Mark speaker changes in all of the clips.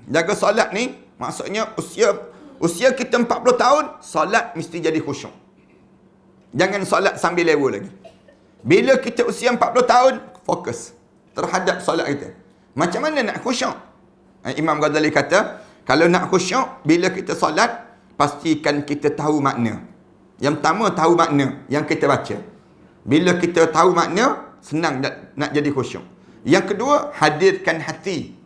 Speaker 1: Jaga solat ni, maksudnya usia kita 40 tahun, solat mesti jadi khusyuk. Jangan solat sambil lewa lagi. Bila kita usia 40 tahun, fokus terhadap solat kita. Macam mana nak khusyuk? Imam Ghazali kata, kalau nak khusyuk, bila kita solat, pastikan kita tahu makna. Yang pertama, tahu makna yang kita baca. Bila kita tahu makna, senang nak jadi khusyuk. Yang kedua, hadirkan hati.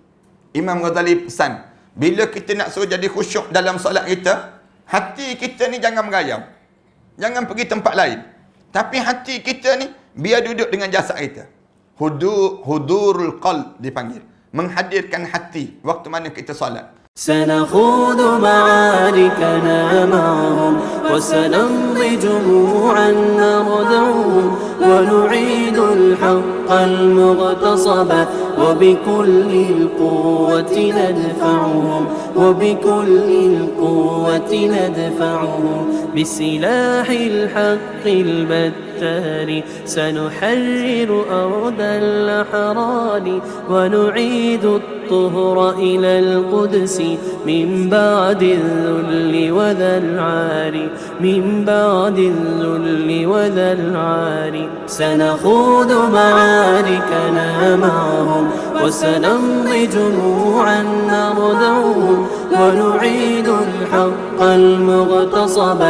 Speaker 1: Imam Ghazali pesan, bila kita nak suruh jadi khusyuk dalam solat kita, hati kita ni jangan merayau. Jangan pergi tempat lain. Tapi hati kita ni, biar duduk dengan jasad kita. Hudurul qalb dipanggil. Menghadirkan hati waktu mana kita solat.
Speaker 2: سنخوض معاركنا معهم وسنمضي جموعا نردعهم ونعيد الحق المغتصب وبكل القوة ندفعهم وبكل القوة ندفعهم بسلاح الحق البتار سنحرر أرض الأحرار ونعيد الطهر إلى القدس من بعد الذل وذا العار من بعد الذل وذا العار سنخوض معاركنا معهم وسنمضي جموعا نردعهم ونعيد الحق المغتصب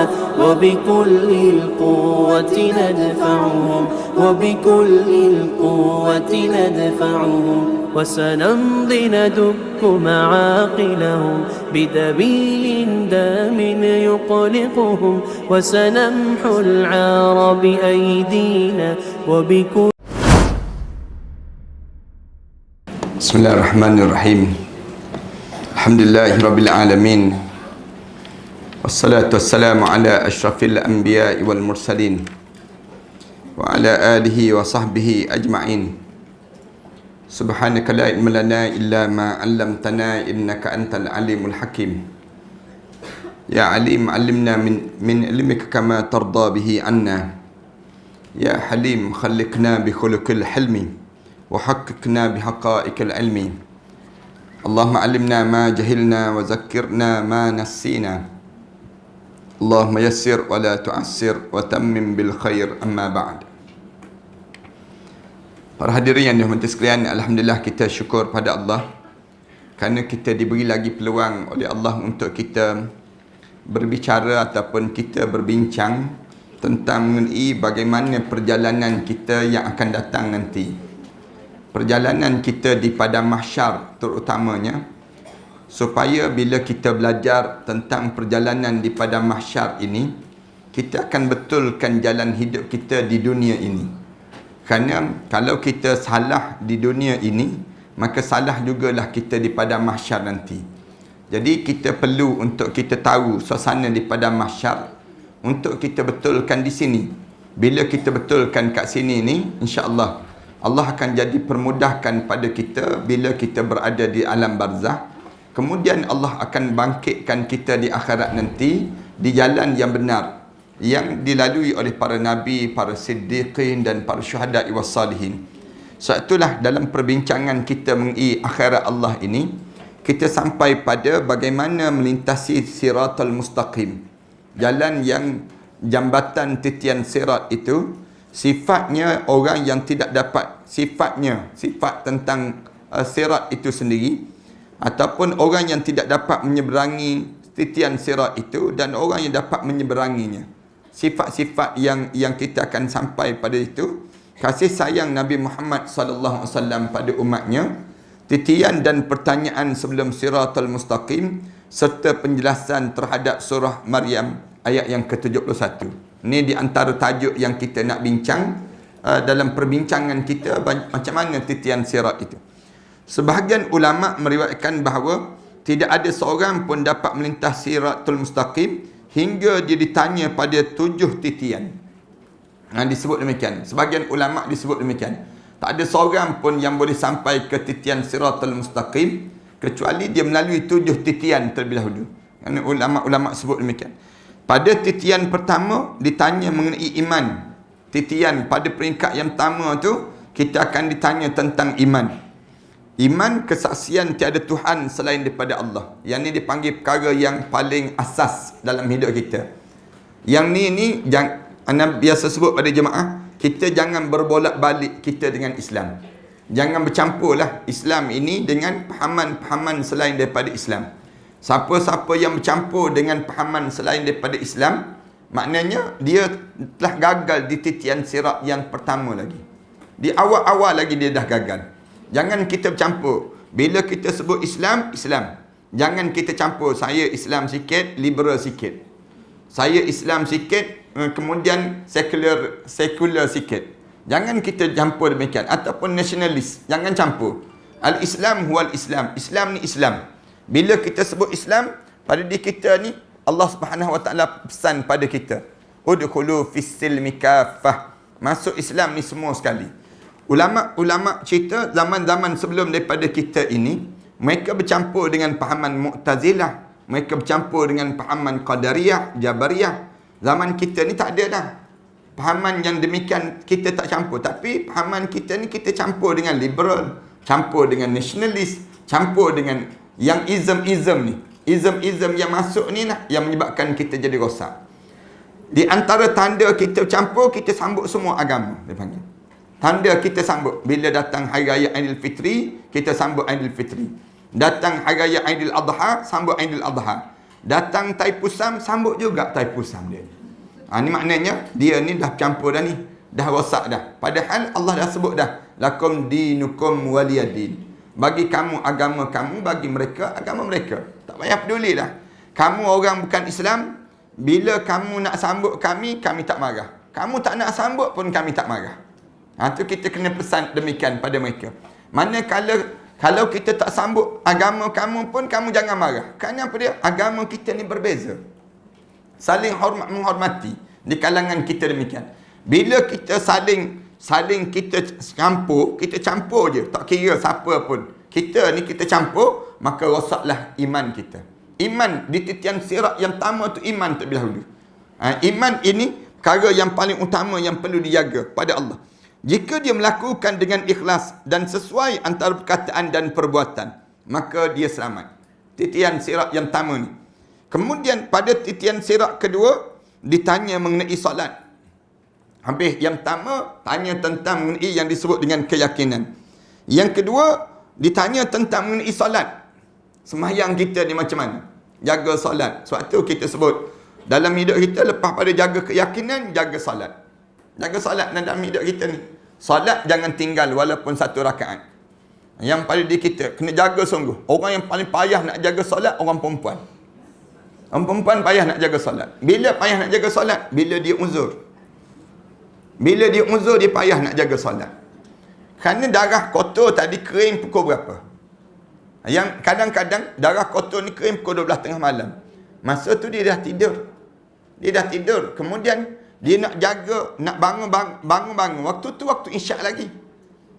Speaker 2: وبكل القوة ندفعهم وبكل القوة ندفعهم وسنمضي ندك معاقلهم بدبيل دام يقلقهم وسنمحو العار بأيدينا وبكل
Speaker 1: بسم الله الرحمن الرحيم الحمد لله رب العالمين والصلاة والسلام على أشرف الأنبياء والمرسلين وعلى آله وصحبه أجمعين سبحانك لا علم لنا إلا ما علمتنا إنك أنت العليم الحكيم يا عليم علمنا من علمك كما ترضى به عنا يا حليم خلقنا بخلق الحلم وحققنا بحقائق العلم اللهم علمنا ما جهلنا وذكرنا ما نسينا اللهم يسر ولا تعسر وتمم بالخير أما بعد. Para hadirin yang dirahmati sekalian, alhamdulillah kita syukur pada Allah kerana kita diberi lagi peluang oleh Allah untuk kita berbicara ataupun kita berbincang tentang mengenai bagaimana perjalanan kita yang akan datang nanti. Perjalanan kita di padang mahsyar terutamanya, supaya bila kita belajar tentang perjalanan di padang mahsyar ini, kita akan betulkan jalan hidup kita di dunia ini. Kerana kalau kita salah di dunia ini, maka salah jugalah kita di padang mahsyar nanti. Jadi kita perlu untuk kita tahu suasana di padang mahsyar untuk kita betulkan di sini. Bila kita betulkan kat sini ni, insya-Allah Allah akan jadi permudahkan pada kita bila kita berada di alam barzah. Kemudian Allah akan bangkitkan kita di akhirat nanti di jalan yang benar yang dilalui oleh para nabi, para siddiqin dan para syuhada was salihin. Sebab itulah dalam perbincangan kita mengenai akhirat Allah ini, kita sampai pada bagaimana melintasi siratal mustaqim. Jalan yang jambatan titian sirat itu, sifatnya orang yang tidak dapat sifat tentang sirat itu sendiri, ataupun orang yang tidak dapat menyeberangi titian sirat itu dan orang yang dapat menyeberanginya. Sifat-sifat yang kita akan sampai pada itu, kasih sayang Nabi Muhammad sallallahu alaihi wasallam pada umatnya, titian dan pertanyaan sebelum siratal mustaqim, serta penjelasan terhadap surah Maryam ayat yang ke-71. Ini di antara tajuk yang kita nak bincang dalam perbincangan kita, macam mana titian sirat itu. Sebahagian ulama meriwayatkan bahawa tidak ada seorang pun dapat melintas siratul mustaqim hingga dia ditanya pada 7 titian. Disebut demikian. Sebahagian ulama disebut demikian. Tak ada seorang pun yang boleh sampai ke titian siratul mustaqim kecuali dia melalui 7 titian terlebih dahulu. Ulama-ulama sebut demikian. Pada titian pertama ditanya mengenai iman. Titian pada peringkat yang pertama tu kita akan ditanya tentang iman. Iman kesaksian tiada Tuhan selain daripada Allah. Yang ni dipanggil perkara yang paling asas dalam hidup kita. Yang ni Anda biasa sebut pada jemaah, kita jangan berbolak-balik kita dengan Islam. Jangan bercampurlah Islam ini dengan pahaman-pahaman selain daripada Islam. Siapa-siapa yang bercampur dengan pahaman selain daripada Islam, maknanya dia telah gagal di titian sirat yang pertama lagi. Di awal-awal lagi dia dah gagal. Jangan kita bercampur. Bila kita sebut Islam, Islam. Jangan kita campur. Saya Islam sikit, liberal sikit. Saya Islam sikit, kemudian sekular sikit. Jangan kita campur demikian. Ataupun nasionalis. Jangan campur. Al-Islam huwal Islam. Islam ni Islam. Bila kita sebut Islam, pada diri kita ni, Allah Subhanahu Wa Taala pesan pada kita, udkhulu fis silmi kaffah. Masuk Islam ni semua sekali. Ulama' cerita zaman-zaman sebelum daripada kita ini, mereka bercampur dengan pahaman Mu'tazilah, mereka bercampur dengan pahaman Qadariyah, Jabariyah. Zaman kita ni tak ada dah pahaman yang demikian, kita tak campur. Tapi pahaman kita ni kita campur dengan liberal, campur dengan nasionalis, campur dengan yang ism-ism ni. Ism-ism yang masuk ni lah yang menyebabkan kita jadi rosak. Di antara tanda kita campur, kita sambut semua agama, dia panggil. Tanda kita sambut. Bila datang Hari Raya Aidilfitri, kita sambut Aidilfitri. Datang Hari Raya Aidil Adha, sambut Aidil Adha. Datang Taipusam, sambut juga Taipusam dia. Ni maknanya, dia ni dah campur dah ni. Dah rosak dah. Padahal Allah dah sebut dah. Lakum dinukum waliyadin. Bagi kamu agama kamu, bagi mereka agama mereka. Tak payah peduli dah. Kamu orang bukan Islam, bila kamu nak sambut kami, kami tak marah. Kamu tak nak sambut pun kami tak marah. Tu kita kena pesan demikian pada mereka. Manakala kalau kita tak sambut agama kamu pun, kamu jangan marah. Kerana apa dia? Agama kita ni berbeza. Saling menghormati di kalangan kita demikian. Bila kita saling kita campur je, tak kira siapa pun. Kita ni kita campur, maka rosaklah iman kita. Iman di titian sirat yang pertama tu iman terlebih dahulu. Iman ini perkara yang paling utama yang perlu dijaga pada Allah. Jika dia melakukan dengan ikhlas dan sesuai antara perkataan dan perbuatan, maka dia selamat. Titian sirat yang pertama ni. Kemudian pada titian sirat kedua, ditanya mengenai solat. Habis yang pertama, tanya tentang mengenai yang disebut dengan keyakinan. Yang kedua, ditanya tentang mengenai solat. Sembahyang kita ni macam mana? Jaga solat. Sebab tu kita sebut, dalam hidup kita, lepas pada jaga keyakinan, jaga solat. Jaga solat dalam hidup kita ni. Solat jangan tinggal walaupun satu rakaat. Yang pada diri kita, kena jaga sungguh. Orang yang paling payah nak jaga solat, orang perempuan. Orang perempuan payah nak jaga solat. Bila payah nak jaga solat? Bila dia uzur. Bila dia uzur, dia payah nak jaga solat. Kerana darah kotor tadi kering pukul berapa? Yang kadang-kadang darah kotor ni kering pukul 12 tengah malam. Masa tu dia dah tidur. Dia dah tidur. Kemudian dia nak jaga, nak bangun. Waktu tu waktu isyak lagi.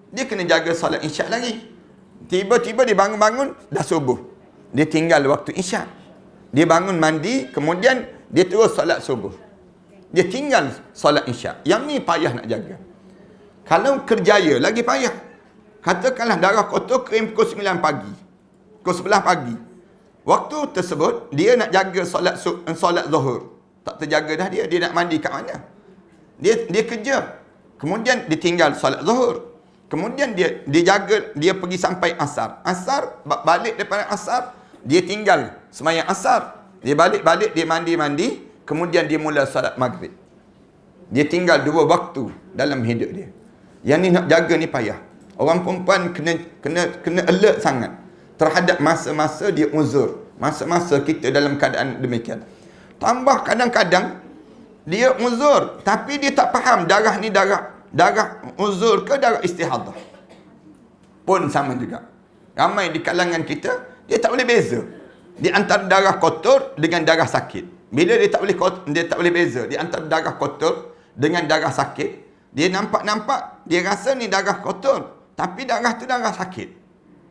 Speaker 1: Dia kena jaga solat isyak lagi. Tiba-tiba dia bangun, dah subuh. Dia tinggal waktu isyak. Dia bangun mandi, kemudian dia terus solat subuh. Dia tinggal solat isyak. Yang ni payah nak jaga. Kalau kerjaya, lagi payah. Katakanlah darah kotor kering pukul 9 pagi. Pukul 11 pagi. Waktu tersebut, dia nak jaga solat zuhur. Tak terjaga dah dia. Dia nak mandi kat mana? Dia kerja. Kemudian dia tinggal solat zuhur. Kemudian dia jaga, dia pergi sampai asar. Asar, balik daripada asar, dia tinggal sembahyang asar. Dia balik, dia mandi. Kemudian dia mula solat maghrib. Dia tinggal 2 waktu dalam hidup dia. Yang ni nak jaga ni payah. Orang perempuan kena alert sangat terhadap masa-masa dia uzur. Masa-masa kita dalam keadaan demikian. Tambah kadang-kadang dia uzur, tapi dia tak faham darah ni darah uzur ke darah istihadah. Pun sama juga. Ramai di kalangan kita, dia tak boleh beza di antara darah kotor dengan darah sakit. Bila dia tak boleh beza di antara darah kotor dengan darah sakit, dia nampak, dia rasa ni darah kotor, tapi darah tu darah sakit.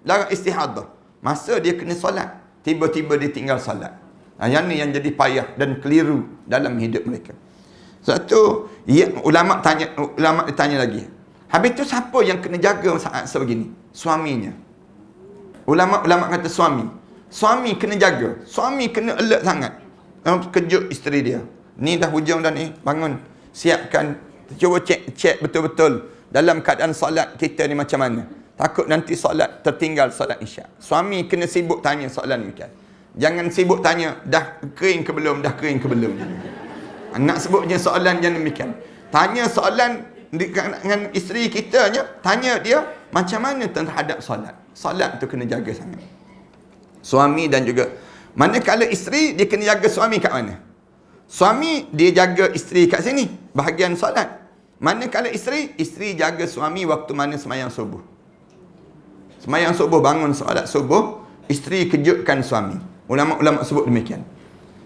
Speaker 1: Darah istihadah. Masa dia kena solat, tiba-tiba dia tinggal solat. Yang ni yang jadi payah dan keliru dalam hidup mereka. Sebab tu, ulama ditanya lagi. Habis tu siapa yang kena jaga saat sebegini? Suaminya. Ulama-ulama kata suami kena jaga, suami kena alert sangat. Kejut isteri dia. Ni dah hujung dah ni, bangun. Siapkan, cuba cek betul-betul dalam keadaan solat kita ni macam mana. Takut nanti solat tertinggal solat isyak. Suami kena sibuk tanya soalan demikian. Jangan sibuk tanya, dah kering ke belum, dah kering ke belum. Nak sebutnya soalan yang demikian. Tanya soalan dengan isteri kita je, tanya dia macam mana terhadap solat. Solat tu kena jaga sangat. Suami dan juga, manakala isteri, dia kena jaga suami kat mana? Suami, dia jaga isteri kat sini, bahagian solat. Manakala isteri jaga suami waktu mana semayang subuh. Semayang subuh, bangun solat subuh, isteri kejutkan suami. Ulama-ulama sebut demikian.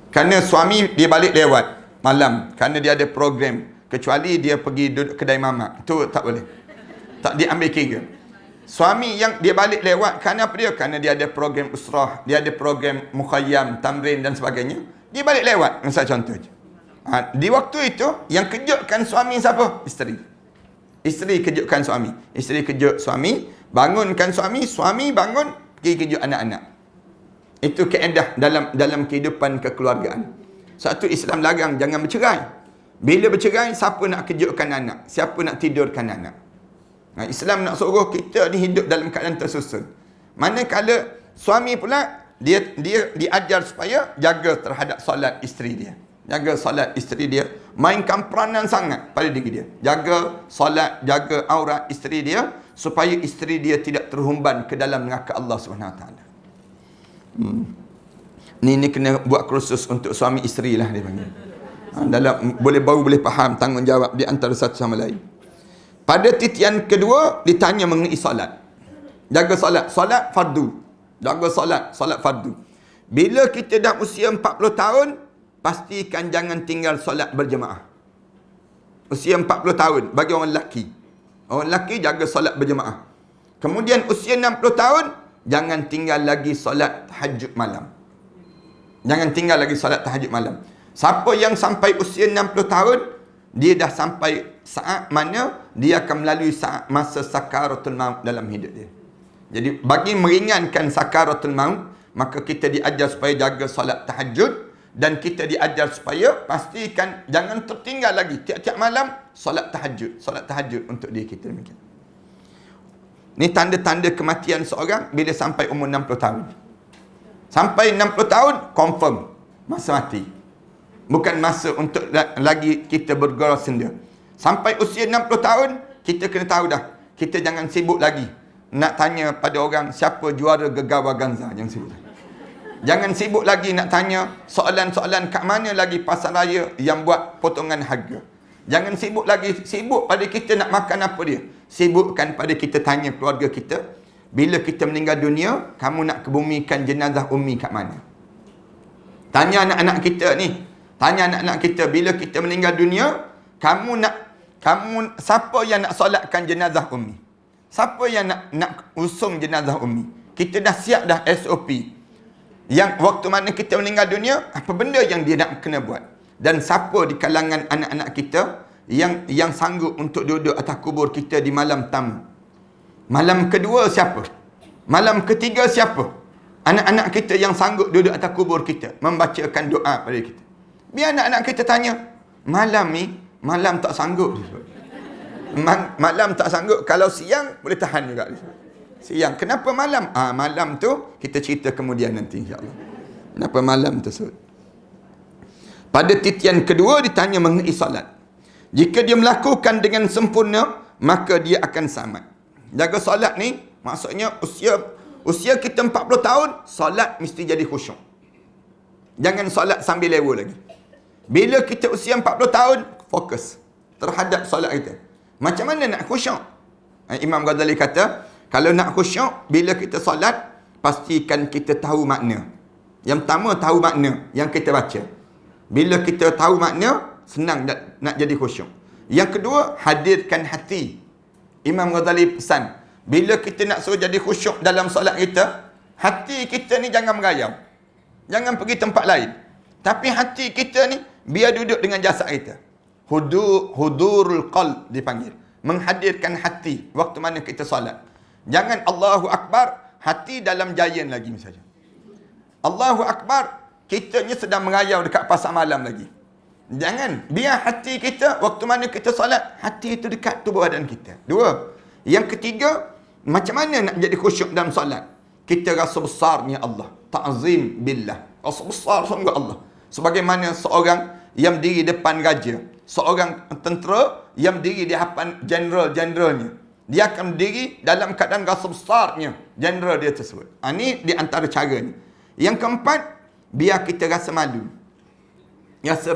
Speaker 1: Kerana suami dia balik lewat malam, kerana dia ada program, kecuali dia pergi duduk kedai mamak, tu tak boleh, tak diambil kira. Suami yang dia balik lewat, kerana apa dia? Kerana dia ada program usrah, dia ada program mukhayyam, tamrin dan sebagainya, dia balik lewat. Misal contoh je. Di waktu itu yang kejutkan suami siapa? Isteri kejutkan suami. Isteri kejut suami, bangunkan suami, suami bangun pergi kejut anak-anak. Itu kaedah dalam kehidupan kekeluargaan. Satu, Islam larang jangan bercerai. Bila bercerai, siapa nak kejutkan anak? Siapa nak tidurkan anak? Islam nak suruh kita ni hidup dalam keadaan tersusun. Manakala suami pula dia diajar supaya jaga terhadap solat isteri dia. Jaga solat isteri dia, mainkan peranan sangat pada diri dia. Jaga solat, jaga aurat isteri dia supaya isteri dia tidak terhumban ke dalam neraka Allah SWT. Ni kena buat kursus untuk suami isteri lah dia panggil. Dalam baru boleh faham tanggungjawab di antara satu sama lain. Pada titian kedua ditanya mengenai solat. Jaga solat, solat fardu. Jaga solat fardu. Bila kita dah usia 40 tahun, pastikan jangan tinggal solat berjemaah. Usia 40 tahun bagi orang lelaki. Orang lelaki jaga solat berjemaah. Kemudian usia 60 tahun, jangan tinggal lagi solat tahajud malam. Jangan tinggal lagi solat tahajud malam. Siapa yang sampai usia 60 tahun, dia dah sampai saat mana dia akan melalui masa sakaratul maut dalam hidup dia. Jadi bagi meringankan sakaratul maut, maka kita diajar supaya jaga solat tahajud. Dan kita diajar supaya pastikan jangan tertinggal lagi tiap-tiap malam solat tahajud untuk diri kita demikian. Ni tanda-tanda kematian seorang bila sampai umur 60 tahun. Sampai 60 tahun confirm masa mati. Bukan masa untuk lagi kita bergerak senda. Sampai usia 60 tahun kita kena tahu dah, kita jangan sibuk lagi nak tanya pada orang siapa juara Gegawa Ganza, jangan sibuk lagi. Jangan sibuk lagi nak tanya soalan-soalan kat mana lagi pasar raya yang buat potongan harga. Jangan sibuk lagi, sibuk pada kita nak makan apa dia. Sibukkan pada kita tanya keluarga kita, bila kita meninggal dunia, kamu nak kebumikan jenazah Ummi kat mana? Tanya anak-anak kita ni, tanya anak-anak kita, bila kita meninggal dunia, siapa yang nak solatkan jenazah Ummi? Siapa yang nak usung jenazah Ummi? Kita dah siap dah SOP. Yang waktu mana kita meninggal dunia, apa benda yang dia nak kena buat. Dan siapa di kalangan anak-anak kita yang sanggup untuk duduk atas kubur kita di malam tamu. Malam kedua siapa? Malam ketiga siapa? Anak-anak kita yang sanggup duduk atas kubur kita, membacakan doa pada kita. Biar anak-anak kita tanya, malam ni, malam tak sanggup. Malam tak sanggup, kalau siang boleh tahan juga. Siang. Kenapa malam? Malam tu kita cerita kemudian nanti insya-Allah. Kenapa malam tersebut? Pada titian kedua ditanya mengenai solat. Jika dia melakukan dengan sempurna, maka dia akan selamat. Jaga solat ni maksudnya usia kita 40 tahun, solat mesti jadi khusyuk. Jangan solat sambil lewa lagi. Bila kita usia 40 tahun, fokus terhadap solat kita. Macam mana nak khusyuk? Imam Ghazali kata, kalau nak khusyuk, bila kita solat, pastikan kita tahu makna. Yang pertama, tahu makna yang kita baca. Bila kita tahu makna, senang nak jadi khusyuk. Yang kedua, hadirkan hati. Imam Ghazali pesan, bila kita nak suruh jadi khusyuk dalam solat kita, hati kita ni jangan merayau. Jangan pergi tempat lain. Tapi hati kita ni, biar duduk dengan jasad kita. Hudurul qalb dipanggil. Menghadirkan hati waktu mana kita solat. Jangan Allahu Akbar, hati dalam giant lagi misalnya. Allahu Akbar, kitanya sedang mengayau dekat pasar malam lagi. Jangan, biar hati kita, waktu mana kita solat, hati itu dekat tubuh badan kita. Dua. Yang ketiga, macam mana nak jadi khusyuk dalam solat? Kita rasa besarnya Allah. Ta'zim billah. Rasa besar sungguh Allah. Sebagaimana seorang yang diri depan raja, seorang tentera yang diri di hadapan generalnya. Dia akan berdiri dalam keadaan rasa besarnya general dia tersebut. Ini di antara caranya. Yang keempat, biar kita rasa malu.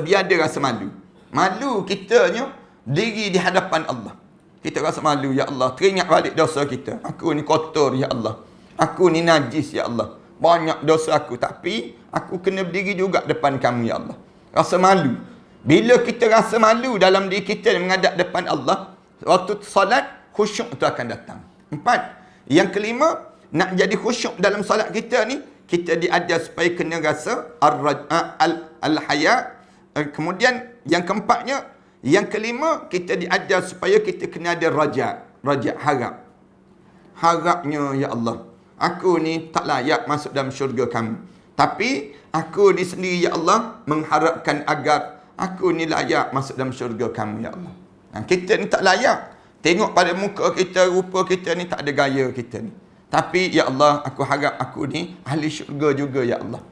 Speaker 1: Biar dia rasa malu. Malu kitanya diri di hadapan Allah. Kita rasa malu, ya Allah. Teringat balik dosa kita. Aku ni kotor, ya Allah. Aku ni najis, ya Allah. Banyak dosa aku. Tapi aku kena berdiri juga depan kamu, ya Allah. Rasa malu. Bila kita rasa malu dalam diri kita menghadap depan Allah, waktu salat, khusyuk itu akan datang. 4. Yang kelima, nak jadi khusyuk dalam salat kita ni, kita diajar supaya kena rasa al-haya. Kemudian yang keempatnya, yang kelima, kita diajar supaya kita kena ada raja, harap. Harapnya, ya Allah, aku ni tak layak masuk dalam syurga kamu. Tapi aku ni sendiri, ya Allah, mengharapkan agar aku ni layak masuk dalam syurga kamu, ya Allah. Kita ni tak layak. Tengok pada muka kita, rupa kita ni tak ada gaya kita ni. Tapi, ya Allah, aku harap aku ni ahli syurga juga, ya Allah.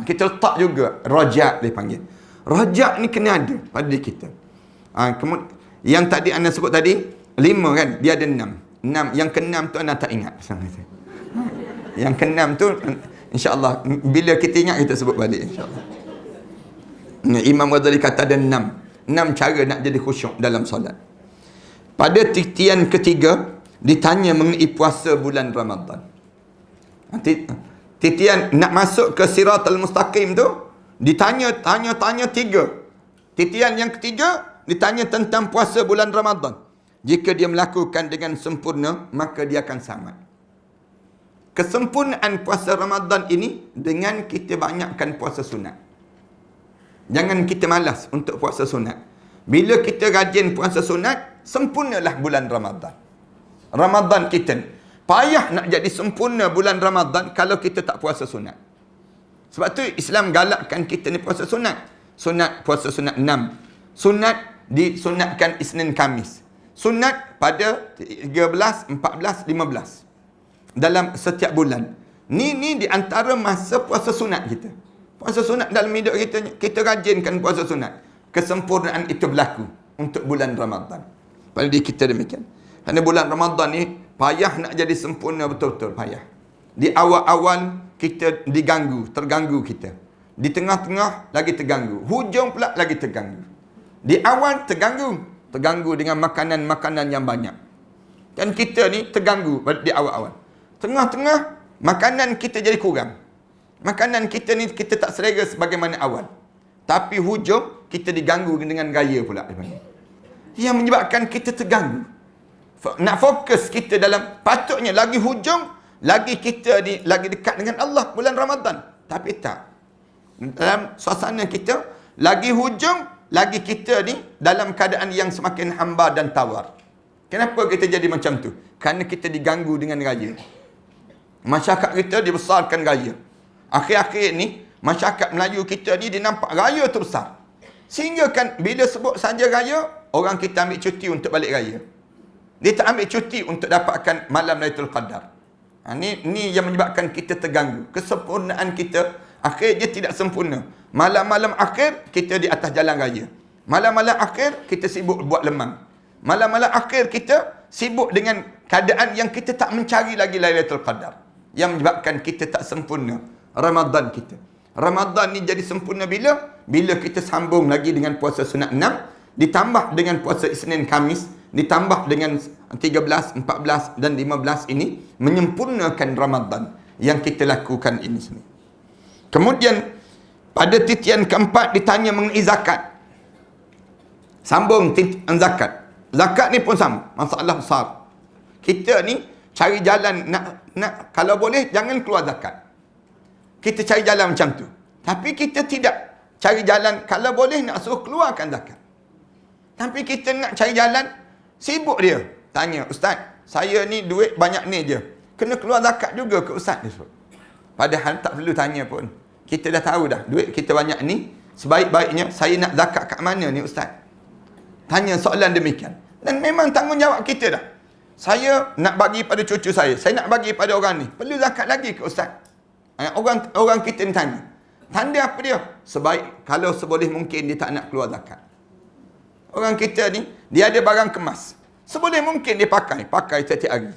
Speaker 1: Kita letak juga rajak, dia panggil. Rajak ni kena ada pada diri kita. Kemudian, yang tadi anda sebut tadi, 5 kan? Dia ada 6. Yang ke-6 tu anda tak ingat. Yang ke-6 tu, insyaAllah, bila kita ingat, kita sebut balik, insyaAllah. Imam Ghazali kata ada 6 cara nak jadi khusyuk dalam solat. Pada titian ketiga, ditanya mengenai puasa bulan Ramadan. Titian nak masuk ke Siratal Mustaqim tu, ditanya 3. Titian yang ketiga, ditanya tentang puasa bulan Ramadan. Jika dia melakukan dengan sempurna, maka dia akan selamat. Kesempurnaan puasa Ramadan ini dengan kita banyakkan puasa sunat. Jangan kita malas untuk puasa sunat. Bila kita rajin puasa sunat, sempurnalah bulan Ramadan. Ramadan kita ni payah nak jadi sempurna bulan Ramadan kalau kita tak puasa sunat. Sebab tu Islam galakkan kita ni puasa sunat. Puasa sunat 6. Sunat disunatkan Isnin Khamis. Sunat pada 13, 14, 15. Dalam setiap bulan. Ni di antara masa puasa sunat kita. Puasa sunat dalam hidup kita rajinkan puasa sunat. Kesempurnaan itu berlaku untuk bulan Ramadan. Pada diri kita demikian. Kerana bulan Ramadan ni payah nak jadi sempurna, betul-betul payah. Di awal-awal kita terganggu kita. Di tengah-tengah lagi terganggu. Hujung pula lagi terganggu. Di awal terganggu dengan makanan-makanan yang banyak. Dan kita ni terganggu di awal-awal. Tengah-tengah makanan kita jadi kurang. Makanan kita ni kita tak selera sebagaimana awal. Tapi hujung kita diganggu dengan gaya pula. Yang menyebabkan kita terganggu. Nak fokus kita dalam, patutnya lagi hujung, lagi kita ni lagi dekat dengan Allah bulan Ramadan. Tapi tak. Dalam suasana kita, lagi hujung, lagi kita ni dalam keadaan yang semakin hamba dan tawar. Kenapa kita jadi macam tu? Kerana kita diganggu dengan gaya. Masyarakat kita dibesarkan gaya. Akhir-akhir ni, masyarakat Melayu kita ni dia nampak raya tu besar. Sehingga kan bila sebut saja raya, orang kita ambil cuti untuk balik raya. Dia tak ambil cuti untuk dapatkan malam Lailatul Qadar. Ni yang menyebabkan kita terganggu. Kesempurnaan kita akhir dia tidak sempurna. Malam-malam akhir kita di atas jalan raya. Malam-malam akhir kita sibuk buat lemang. Malam-malam akhir kita sibuk dengan keadaan yang kita tak mencari lagi Lailatul Qadar. Yang menyebabkan kita tak sempurna Ramadan kita. Ramadan ni jadi sempurna bila? Bila kita sambung lagi dengan puasa sunat 6, ditambah dengan puasa Isnin Khamis, ditambah dengan 13, 14 dan 15 ini, menyempurnakan Ramadan yang kita lakukan ini semua. Kemudian pada titian keempat ditanya mengenai zakat. Sambung titian zakat. Zakat ni pun sama, masalah besar. Kita ni cari jalan nak kalau boleh jangan keluar zakat. Kita cari jalan macam tu. Tapi kita tidak cari jalan kalau boleh nak suruh keluarkan zakat. Tapi kita nak cari jalan, sibuk dia. Tanya, Ustaz, saya ni duit banyak ni je. kena keluar zakat juga ke ustaz dia sebut. Padahal tak perlu tanya pun. Kita dah tahu dah, duit kita banyak ni, sebaik-baiknya saya nak zakat kat mana ni ustaz? Tanya soalan demikian. Dan memang tanggungjawab kita dah. Saya nak bagi pada cucu saya nak bagi pada orang ni. Perlu zakat lagi ke ustaz? Orang kita ni tanya. Tanda apa dia? Sebaik, kalau seboleh mungkin dia tak nak keluar zakat. Orang kita ni, dia ada barang kemas. Seboleh mungkin dia pakai setiap hari.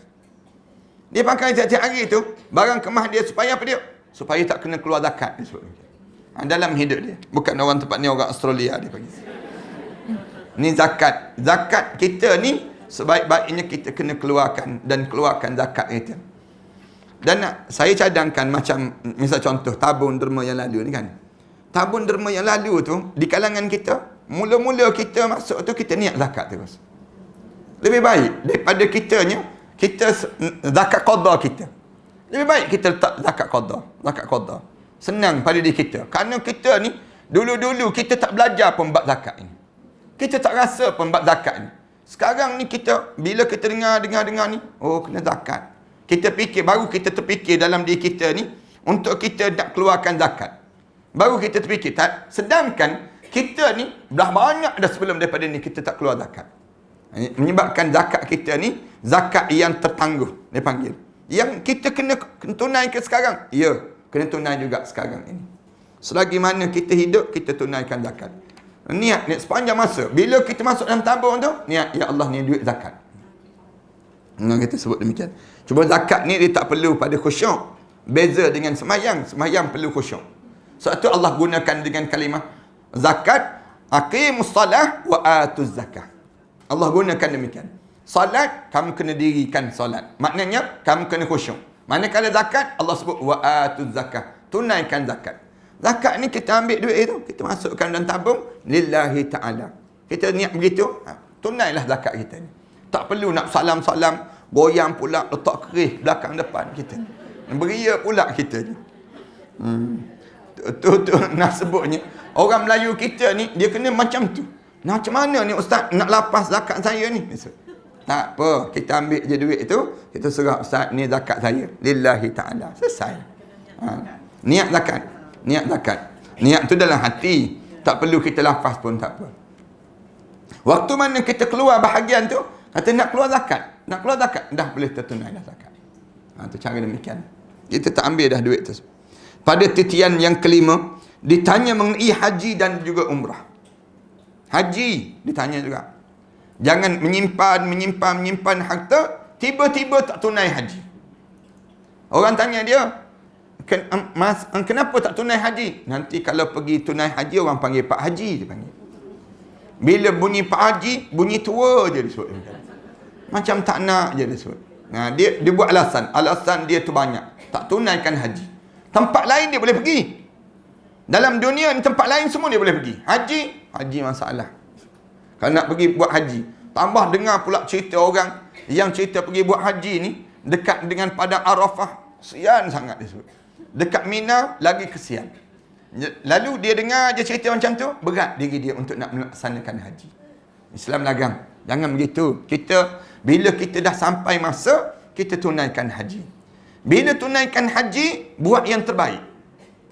Speaker 1: Dia pakai setiap hari tu, barang kemas dia supaya apa dia? Supaya tak kena keluar zakat. Dalam hidup dia. Bukan orang tempat ni, orang Australia dia bagi. Ni zakat. Zakat kita ni, sebaik-baiknya kita kena keluarkan zakat kita. Dan saya cadangkan macam, misal contoh, tabung derma yang lalu ni kan. Tabung derma yang lalu tu, di kalangan kita, mula-mula kita masuk tu, kita niat zakat terus. Lebih baik daripada kita zakat qada kita. Lebih baik kita letak zakat qada. Senang pada diri kita. Kerana kita ni, dulu-dulu kita tak belajar pun bab zakat ni. Kita tak rasa pun bab zakat ni. Sekarang ni kita, bila kita dengar ni, oh kena zakat. Baru kita terfikir dalam diri kita ni, untuk kita nak keluarkan zakat. Baru kita terfikir. Sedangkan kita ni, dah banyak dah sebelum daripada ni, kita tak keluar zakat. Menyebabkan zakat kita ni, zakat yang tertangguh, dia panggil. Yang kita kena tunaikan sekarang. Ya, kena tunai juga sekarang ini. Selagi mana kita hidup, kita tunaikan zakat. Niat sepanjang masa. Bila kita masuk dalam tabung tu, niat, ya Allah ni duit zakat. Kita sebut demikian. Cuma zakat ni dia tak perlu pada khusyuk. Beza dengan semayang. Semayang perlu khusyuk. Sebab tu Allah gunakan dengan kalimah zakat, aqimus salah wa atuz zakah. Allah gunakan demikian. Salat, kamu kena dirikan salat. Maknanya, kamu kena khusyuk. Manakala zakat, Allah sebut wa atuz zakah. Tunaikan zakat. Zakat ni kita ambil duit itu, kita masukkan dalam tabung lillahi ta'ala. Kita niat begitu, tunailah zakat kita ni. Tak perlu nak salam-salam, goyang pula, letak kerih belakang depan kita. Beria pula kita ni. Tu nak sebutnya. Orang Melayu kita ni, dia kena macam tu. Nah, macam mana ni ustaz nak lapas zakat saya ni? Tak apa, kita ambil je duit tu, kita serah ustaz, ni zakat saya. Lillahi ta'ala. Selesai. Niat zakat. Niat tu dalam hati. Tak perlu kita lafaz pun tak apa. Waktu mana kita keluar bahagian tu, kata nak keluar zakat. Dah boleh tertunai dah zakat. Tu cara demikian. Kita tak ambil dah duit tu. Pada titian yang kelima, ditanya mengenai haji dan juga umrah. Haji ditanya juga. Jangan menyimpan harta, tiba-tiba tak tunai haji. Orang tanya dia, Mas, kenapa tak tunai haji? Nanti kalau pergi tunai haji, orang panggil Pak Haji, dia panggil. Bila bunyi Pak Haji, bunyi tua je disebut. Macam tak nak je disebut. Dia buat alasan dia tu banyak. Tak tunaikan haji. Tempat lain dia boleh pergi. Dalam dunia ni tempat lain semua dia boleh pergi. Haji masalah. Kalau nak pergi buat haji, tambah dengar pula cerita orang yang cerita pergi buat haji ni dekat dengan padang Arafah, kesian sangat disebut. Dekat Mina lagi kesian. Lalu dia dengar je cerita macam tu, berat diri dia untuk nak melaksanakan haji. Islam lagang. Jangan begitu. Bila kita dah sampai masa, kita tunaikan haji. Bila tunaikan haji, buat yang terbaik.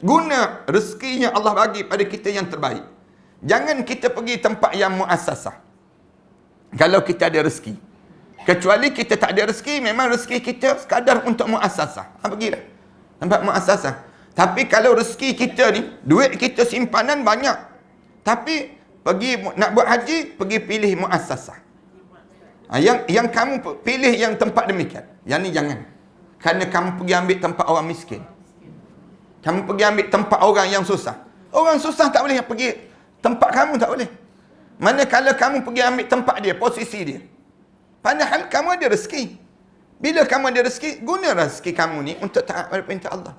Speaker 1: Guna rezekinya Allah bagi pada kita yang terbaik. Jangan kita pergi tempat yang muassasah. Kalau kita ada rezeki. Kecuali kita tak ada rezeki, memang rezeki kita sekadar untuk muassasah. Pergilah tempat muassasah. Tapi kalau rezeki kita ni, duit kita simpanan banyak. Tapi nak buat haji, pergi pilih muassasah. Yang kamu pilih yang tempat demikian. Yang ni jangan. Kerana kamu pergi ambil tempat orang miskin. Kamu pergi ambil tempat orang yang susah. Orang susah tak boleh pergi tempat kamu, tak boleh. Manakala kamu pergi ambil tempat dia, posisi dia. Padahal kamu ada rezeki. Bila kamu ada rezeki, guna rezeki kamu ni untuk taat pada perintah Allah.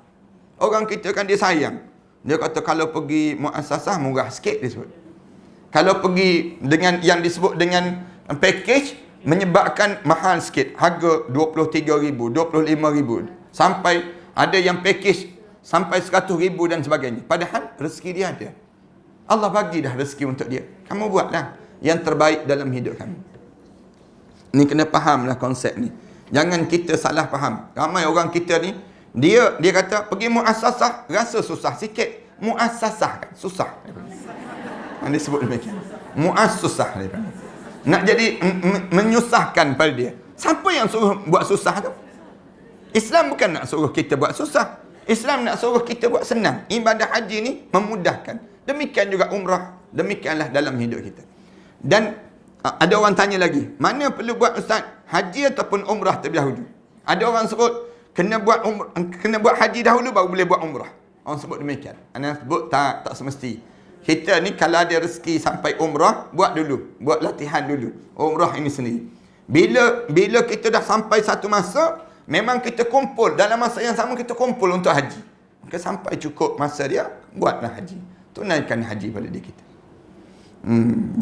Speaker 1: Orang kita kan dia sayang. Dia kata kalau pergi muassasah murah sikit dia sebut. Kalau pergi dengan yang disebut dengan package, menyebabkan mahal sikit. Harga 23,000, 25,000. Sampai ada yang package sampai 100,000 dan sebagainya. Padahal rezeki dia ada. Allah bagi dah rezeki untuk dia. Kamu buatlah yang terbaik dalam hidup kamu. Ni kena fahamlah konsep ni. Jangan kita salah faham. Ramai orang kita ni, dia kata pergi muassasah rasa susah sikit. Muassasah kan susah. Dia sebut demikian. Muassasah dia. Nak jadi menyusahkan pada dia. Siapa yang suruh buat susah tu? Islam bukan nak suruh kita buat susah. Islam nak suruh kita buat senang. Ibadah haji ni memudahkan. Demikian juga umrah. Demikianlah dalam hidup kita. Dan ada orang tanya lagi, mana perlu buat ustaz? Haji ataupun umrah terlebih dahulu? Ada orang sebut kena buat haji dahulu baru boleh buat umrah. Orang sebut demikian. Ana sebut tak semesti. Kita ni kalau ada rezeki sampai umrah, buat dulu. Buat latihan dulu. Umrah ini sendiri. Bila kita dah sampai satu masa, memang kita kumpul. Dalam masa yang sama kita kumpul untuk haji. Maka sampai cukup masa dia, buatlah haji. Tunaikan haji pada diri kita.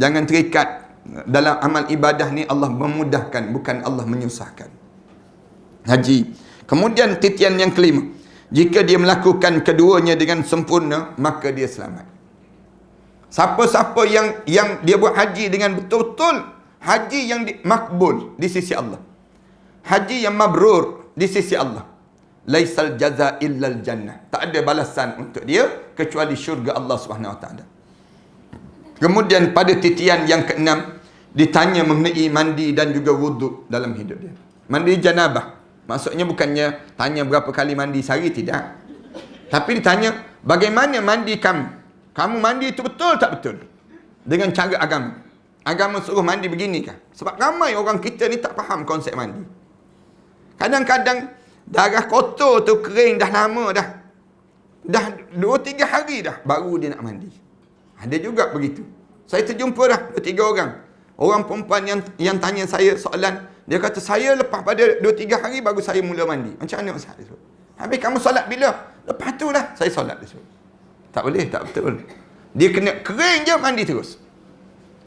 Speaker 1: Jangan terikat. Dalam amal ibadah ni Allah memudahkan, bukan Allah menyusahkan. Haji. Kemudian titian yang kelima. Jika dia melakukan keduanya dengan sempurna, maka dia selamat. Siapa-siapa yang dia buat haji dengan betul-betul, haji yang makbul di sisi Allah. Haji yang mabrur di sisi Allah. Laisal jaza illal jannah. Tak ada balasan untuk dia kecuali syurga Allah Subhanahu Wa Taala. Kemudian pada titian yang keenam, ditanya mengenai mandi dan juga wuduk dalam hidup dia. Mandi janabah. Maksudnya bukannya tanya berapa kali mandi sehari, tidak. Tapi ditanya, bagaimana mandi kamu? Kamu mandi itu betul tak betul? Dengan cara agama. Agama suruh mandi beginikah? Sebab ramai orang kita ni tak faham konsep mandi. Kadang-kadang darah kotor tu kering dah lama dah. Dah 2-3 hari dah baru dia nak mandi. Ada juga begitu. Saya terjumpa dah 2-3 orang. Orang perempuan yang tanya saya soalan, dia kata saya lepas pada 2-3 hari baru saya mula mandi. Macam mana Ustaz? Habis kamu solat bila? Lepas tu lah saya solat. Tak boleh, tak betul. Dia kena kering je mandi terus.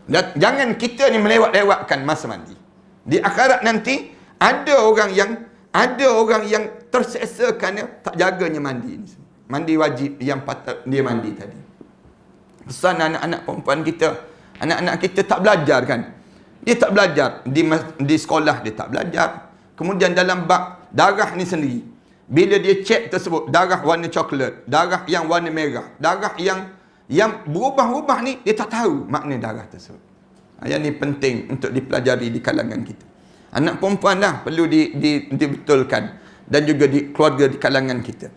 Speaker 1: Dan jangan kita ni melewat-lewatkan masa mandi. Di akhirat nanti ada orang yang terseksa kerana tak jaganya mandi. Mandi wajib yang patut dia mandi tadi. Pesan anak-anak perempuan kita, anak-anak kita tak belajar kan. Dia tak belajar di sekolah, dia tak belajar. Kemudian dalam bab darah ni sendiri, bila dia cek tersebut, darah warna coklat, darah yang warna merah, darah yang berubah-ubah ni, dia tak tahu makna darah tersebut. Yang ni penting untuk dipelajari di kalangan kita. Anak perempuan lah perlu dibetulkan, dan juga di keluarga di kalangan kita.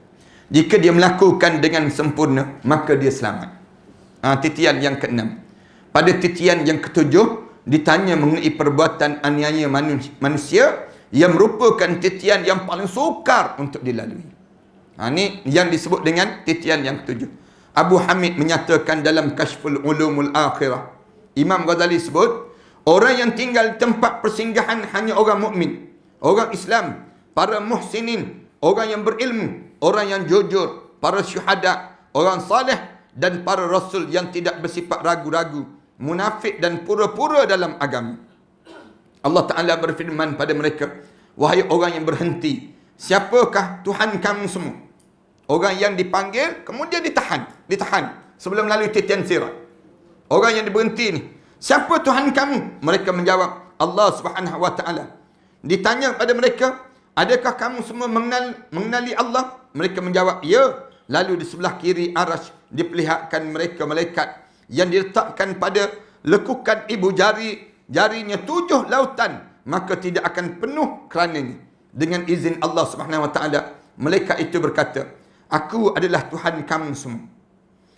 Speaker 1: Jika dia melakukan dengan sempurna, maka dia selamat. Titian yang keenam. Pada titian yang ketujuh, ditanya mengenai perbuatan aniaya manusia yang merupakan titian yang paling sukar untuk dilalui. Ini yang disebut dengan titian yang ketujuh. Abu Hamid menyatakan dalam Kashful Ulumul Akhirah, Imam Ghazali sebut, orang yang tinggal di tempat persinggahan hanya orang mukmin, orang Islam, para muhsinin, orang yang berilmu, orang yang jujur, para syuhada, orang saleh, dan para rasul yang tidak bersifat ragu-ragu, munafik dan pura-pura dalam agama. Allah Ta'ala berfirman pada mereka, wahai orang yang berhenti, siapakah Tuhan kamu semua? Orang yang dipanggil, kemudian ditahan sebelum melalui titian sirat. Orang yang berhenti ni, siapa Tuhan kamu? Mereka menjawab, Allah Subhanahu Wa Ta'ala. Ditanya pada mereka, adakah kamu semua mengenali Allah? Mereka menjawab, ya. Lalu di sebelah kiri arasy diperlihatkan mereka malaikat yang diletakkan pada lekukan ibu jarinya 7 lautan, maka tidak akan penuh kerananya. Dengan izin Allah Subhanahu Wa Taala, malaikat itu berkata, aku adalah Tuhan kamu semua.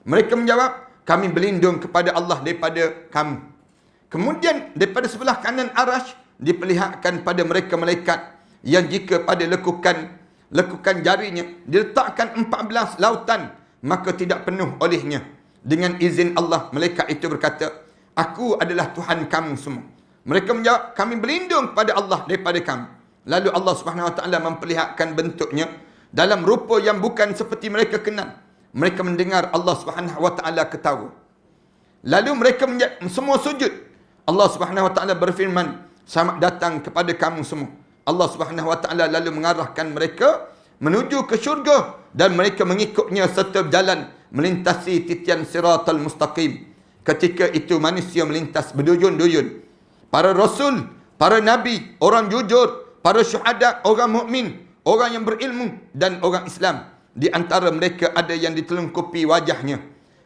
Speaker 1: Mereka menjawab, kami berlindung kepada Allah daripada kamu. Kemudian daripada sebelah kanan arasy diperlihatkan pada mereka malaikat yang jika pada lekukan jarinya diletakkan 14 lautan, maka tidak penuh olehnya. Dengan izin Allah, malaikat itu berkata, aku adalah Tuhan kamu semua. Mereka menjawab, kami berlindung kepada Allah daripada kamu. Lalu Allah Subhanahu Wa Taala memperlihatkan bentuknya dalam rupa yang bukan seperti mereka kenal. Mereka mendengar Allah Subhanahu Wa Taala ketawa. Lalu mereka semua sujud. Allah Subhanahu Wa Taala berfirman, selamat datang kepada kamu semua. Allah Subhanahu Wa Taala lalu mengarahkan mereka menuju ke syurga, dan mereka mengikutnya serta berjalan melintasi titian siratal mustaqim. Ketika itu manusia melintas berduyun-duyun. Para rasul, para nabi, orang jujur, para syuhada, orang mukmin, orang yang berilmu dan orang Islam. Di antara mereka ada yang ditelungkupi wajahnya,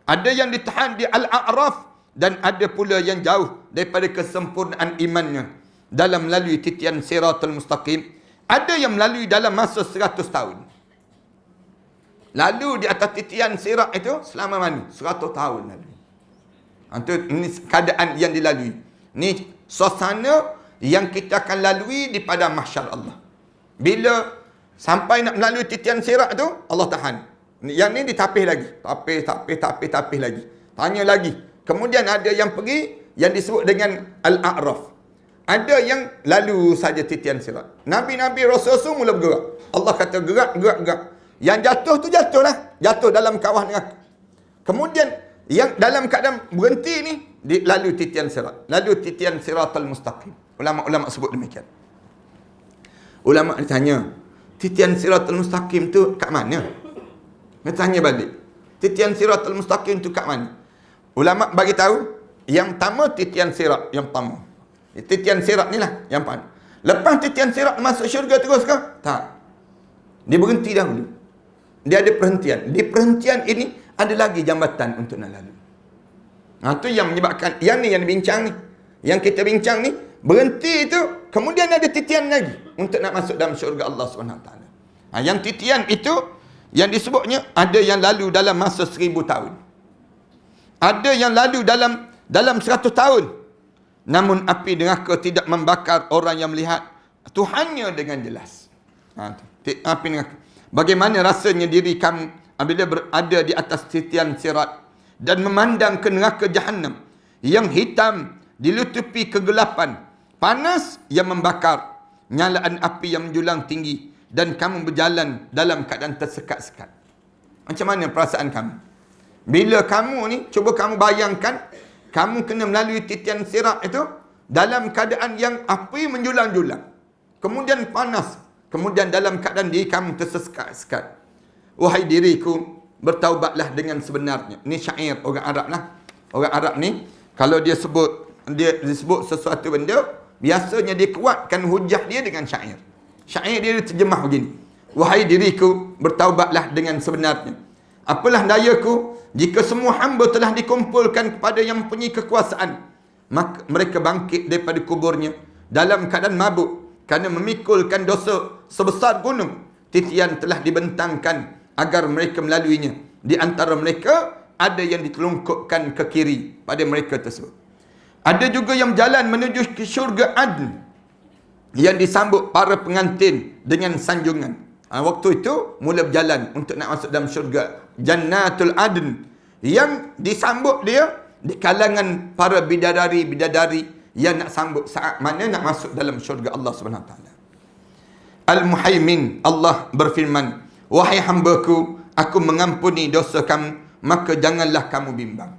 Speaker 1: ada yang ditahan di Al-A'raf, dan ada pula yang jauh daripada kesempurnaan imannya dalam melalui titian siratul mustaqim. Ada yang melalui dalam masa 100 tahun. Lalu di atas titian sirat itu selama mana? 100 tahun lalu. Ini keadaan yang dilalui. Ini suasana yang kita akan lalui di padang mahsyar Allah. Bila sampai nak melalui titian sirat tu, Allah tahan. Yang ni ditapih lagi. Tapih lagi. Tanya lagi. Kemudian ada yang pergi yang disebut dengan Al-A'raf. Ada yang lalu saja titian sirat. Nabi-nabi Rasul mula bergerak. Allah kata gerak. Yang jatuh tu jatuhlah. Jatuh dalam kawah neraka. Kemudian yang dalam keadaan berhenti ni lalu titian sirat. Lalu titian siratal mustaqim. Ulama-ulama sebut demikian. Ulama ditanya, titian siratal mustaqim tu kat mana? Dia tanya balik. Titian siratal mustaqim tu kat mana? Ulama bagi tahu, yang pertama titian sirat yang pertama. Titian sirat ni lah yang pertama. Lepas titian sirat masuk syurga terus ke? Tak. Dia berhenti dahulu. Dia ada perhentian. Di perhentian ini ada lagi jambatan untuk nak lalu. Itu yang menyebabkan, yang ni yang dibincang ni. Yang kita bincang ni, berhenti itu, kemudian ada titian lagi untuk nak masuk dalam syurga Allah SWT. Yang titian itu, yang disebutnya, ada yang lalu dalam masa 1000 tahun. Ada yang lalu dalam 100 tahun. Namun api neraka tidak membakar orang yang melihat Tuhannya dengan jelas. Api neraka. Bagaimana rasanya diri kamu apabila berada di atas titian sirat dan memandang ke neraka Jahannam yang hitam dilutupi kegelapan, panas yang membakar, nyalaan api yang menjulang tinggi, dan kamu berjalan dalam keadaan tersekat-sekat. Macam mana perasaan kamu? Bila kamu ni, cuba kamu bayangkan, kamu kena melalui titian sirat itu dalam keadaan yang api menjulang-julang, kemudian panas, kemudian dalam keadaan diri kamu tersekat-sekat. Wahai diriku, bertaubatlah dengan sebenarnya. Ini syair orang Arab lah. Orang Arab ni, kalau dia disebut sesuatu benda, biasanya dia kuatkan hujah dia dengan syair. Syair dia terjemah begini. Wahai diriku, bertaubatlah dengan sebenarnya. Apalah dayaku jika semua hamba telah dikumpulkan kepada yang mempunyai kekuasaan, maka mereka bangkit daripada kuburnya dalam keadaan mabuk kerana memikulkan dosa sebesar gunung. Titian telah dibentangkan agar mereka melaluinya. Di antara mereka ada yang ditelungkupkan ke kiri pada mereka tersebut. Ada juga yang berjalan menuju ke syurga Adn yang disambut para pengantin dengan sanjungan. Waktu itu mula berjalan untuk nak masuk dalam syurga Jannatul Adn yang disambut dia di kalangan para bidadari-bidadari yang nak sambut saat mana nak masuk dalam syurga Allah SWT. Al-Muhaimin, Allah berfirman, wahai hambaku, aku mengampuni dosa kamu, maka janganlah kamu bimbang.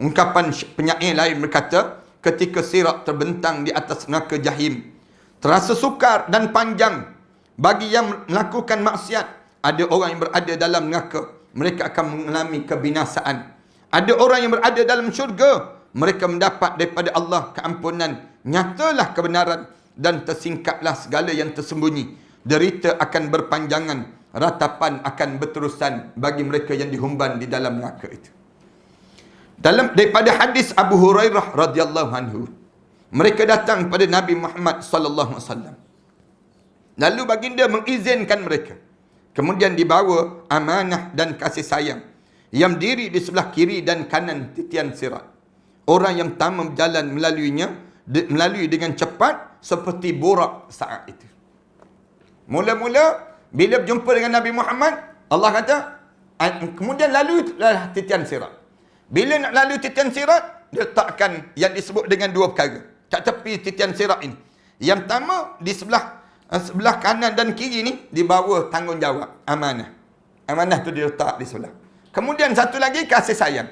Speaker 1: Ungkapan penyair lain berkata, ketika sirat terbentang di atas neraka jahim, terasa sukar dan panjang bagi yang melakukan maksiat. Ada orang yang berada dalam neraka, mereka akan mengalami kebinasaan. Ada orang yang berada dalam syurga, mereka mendapat daripada Allah keampunan. Nyatalah kebenaran dan tersingkaplah segala yang tersembunyi. Derita akan berpanjangan, ratapan akan berterusan bagi mereka yang dihumban di dalam neraka itu. Daripada hadis Abu Hurairah radhiyallahu anhu, mereka datang pada Nabi Muhammad sallallahu alaihi wasallam. Lalu baginda mengizinkan mereka. Kemudian dibawa amanah dan kasih sayang yang diri di sebelah kiri dan kanan titian sirat. Orang yang pertama berjalan melalui dengan cepat seperti borak saat itu. Mula-mula bila berjumpa dengan Nabi Muhammad, Allah kata, kemudian lalu titian sirat. Bila nak lalu titian sirat, dia letakkan yang disebut dengan dua perkara kat tepi titian sirat ini. Yang pertama, di sebelah kanan dan kiri ni, di bawah tanggungjawab, amanah. Amanah tu diletak di sebelah. Kemudian satu lagi, kasih sayang.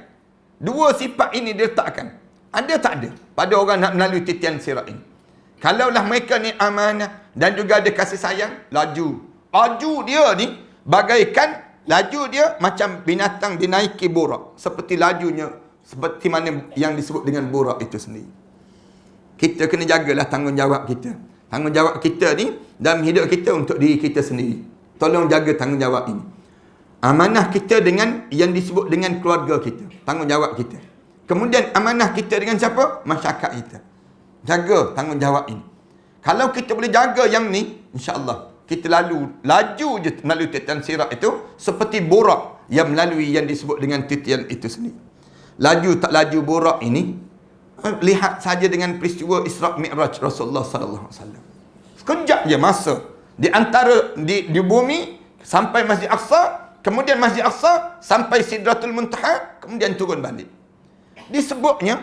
Speaker 1: Dua sifat ini diletakkan. Ada tak ada pada orang nak melalui titian sirat ini? Kalaulah mereka ni amanah dan juga ada kasih sayang, laju dia ni bagaikan laju dia macam binatang dinaiki borak. Seperti lajunya, seperti mana yang disebut dengan borak itu sendiri. Kita kena jagalah tanggungjawab kita. Tanggungjawab kita ni dalam hidup kita untuk diri kita sendiri. Tolong jaga tanggungjawab ini. Amanah kita dengan yang disebut dengan keluarga kita. Tanggungjawab kita. Kemudian amanah kita dengan siapa? Masyarakat kita. Jaga tanggungjawab ini. Kalau kita boleh jaga yang ni, insya-Allah kita laju je melalui titian sirat itu seperti borak yang melalui yang disebut dengan titian itu sendiri. Laju tak laju borak ini, lihat saja dengan peristiwa Isra' Mi'raj Rasulullah sallallahu alaihi wasallam. Sekejap je masa di antara di bumi sampai Masjid Aqsa, kemudian Masjid Aqsa sampai Sidratul Muntaha, kemudian turun balik. Disebutnya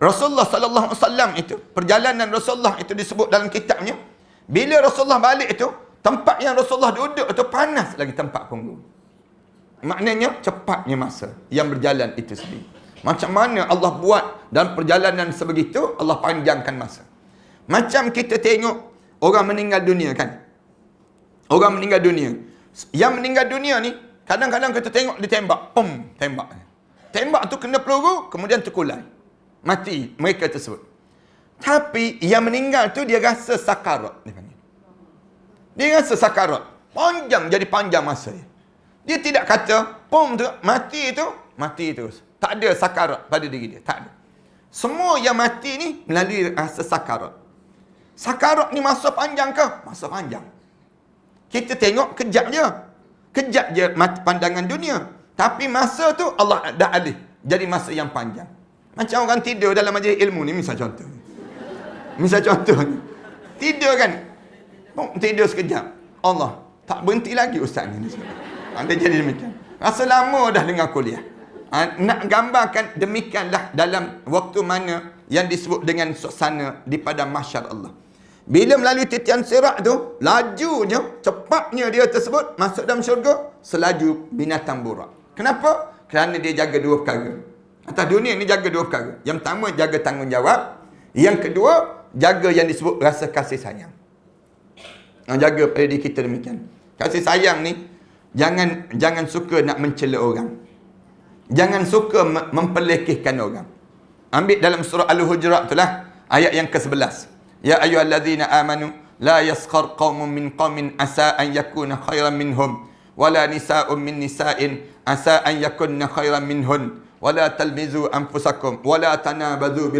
Speaker 1: Rasulullah sallallahu alaihi wasallam itu, perjalanan Rasulullah itu disebut dalam kitabnya, bila Rasulullah balik itu, tempat yang Rasulullah duduk itu panas lagi tempat punggung. Maknanya cepatnya masa yang berjalan itu sendiri. Macam mana Allah buat dalam perjalanan sebegitu, Allah panjangkan masa. Macam kita tengok orang meninggal dunia kan. Orang meninggal dunia. Yang meninggal dunia ni, kadang-kadang kita tengok ditembak. Tembak. Tembak tu kena peluru, kemudian terkulai. Mati mereka tersebut. Tapi yang meninggal tu dia rasa sakarat. Dia rasa sakarat. Jadi panjang masa dia. Dia tidak kata, tu, mati terus. Tak ada sakarat pada diri dia. Tak ada. Semua yang mati ni melalui rasa sakarat. Sakarat ni masa panjang ke? Masa panjang. Kita tengok kejap je. Kejap je pandangan dunia. Tapi masa tu Allah dah alih. Jadi masa yang panjang. Macam orang tidur dalam majlis ilmu ni, misal contoh. Tidur kan? Tidur sekejap. Allah, tak berhenti lagi ustaz ni. Anda jadi demikian. Rasa lama dah dengar kuliah. Nak gambarkan demikianlah dalam waktu mana yang disebut dengan suasana di padang mahsyar Allah. Bila melalui titian sirat tu, lajunya, cepatnya dia tersebut masuk dalam syurga selaju binatang burak. Kenapa? Kerana dia jaga dua perkara. Atas dunia ni jaga dua perkara. Yang pertama, jaga tanggungjawab. Yang kedua, jaga yang disebut rasa kasih sayang. Jaga pada diri kita demikian. Kasih sayang ni, jangan suka nak mencela orang. Jangan suka mempelekehkan orang. Ambil dalam surah Al-Hujurat itulah, ayat yang ke-11. Ya ayyuhallazina amanu, la yaskhar qaumun min qaumin asa an yakuna khairan minhum, wala nisa'un min nisa'in asa an yakunna khairan minhun, wala talmizu anfusakum, wala tanabadhu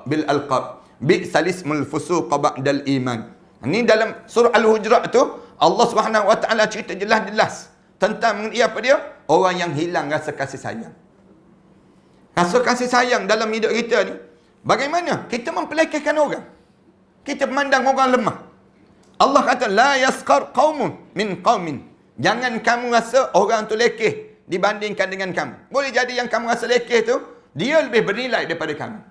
Speaker 1: bil alqab, bi'sal ismul fusuq ba'dal iman. Ini dalam surah Al-Hujurat tu, Allah Subhanahu wa taala cerita jelas-jelas tentang mengenai apa dia? Orang yang hilang rasa kasih sayang. Rasa kasih sayang dalam hidup kita ni, bagaimana? Kita mempelekehkan orang. Kita memandang orang lemah. Allah kata, la yaskhar qaumun min qaumin. Jangan kamu rasa orang tu lekeh dibandingkan dengan kamu. Boleh jadi yang kamu rasa lekeh tu, dia lebih bernilai daripada kamu.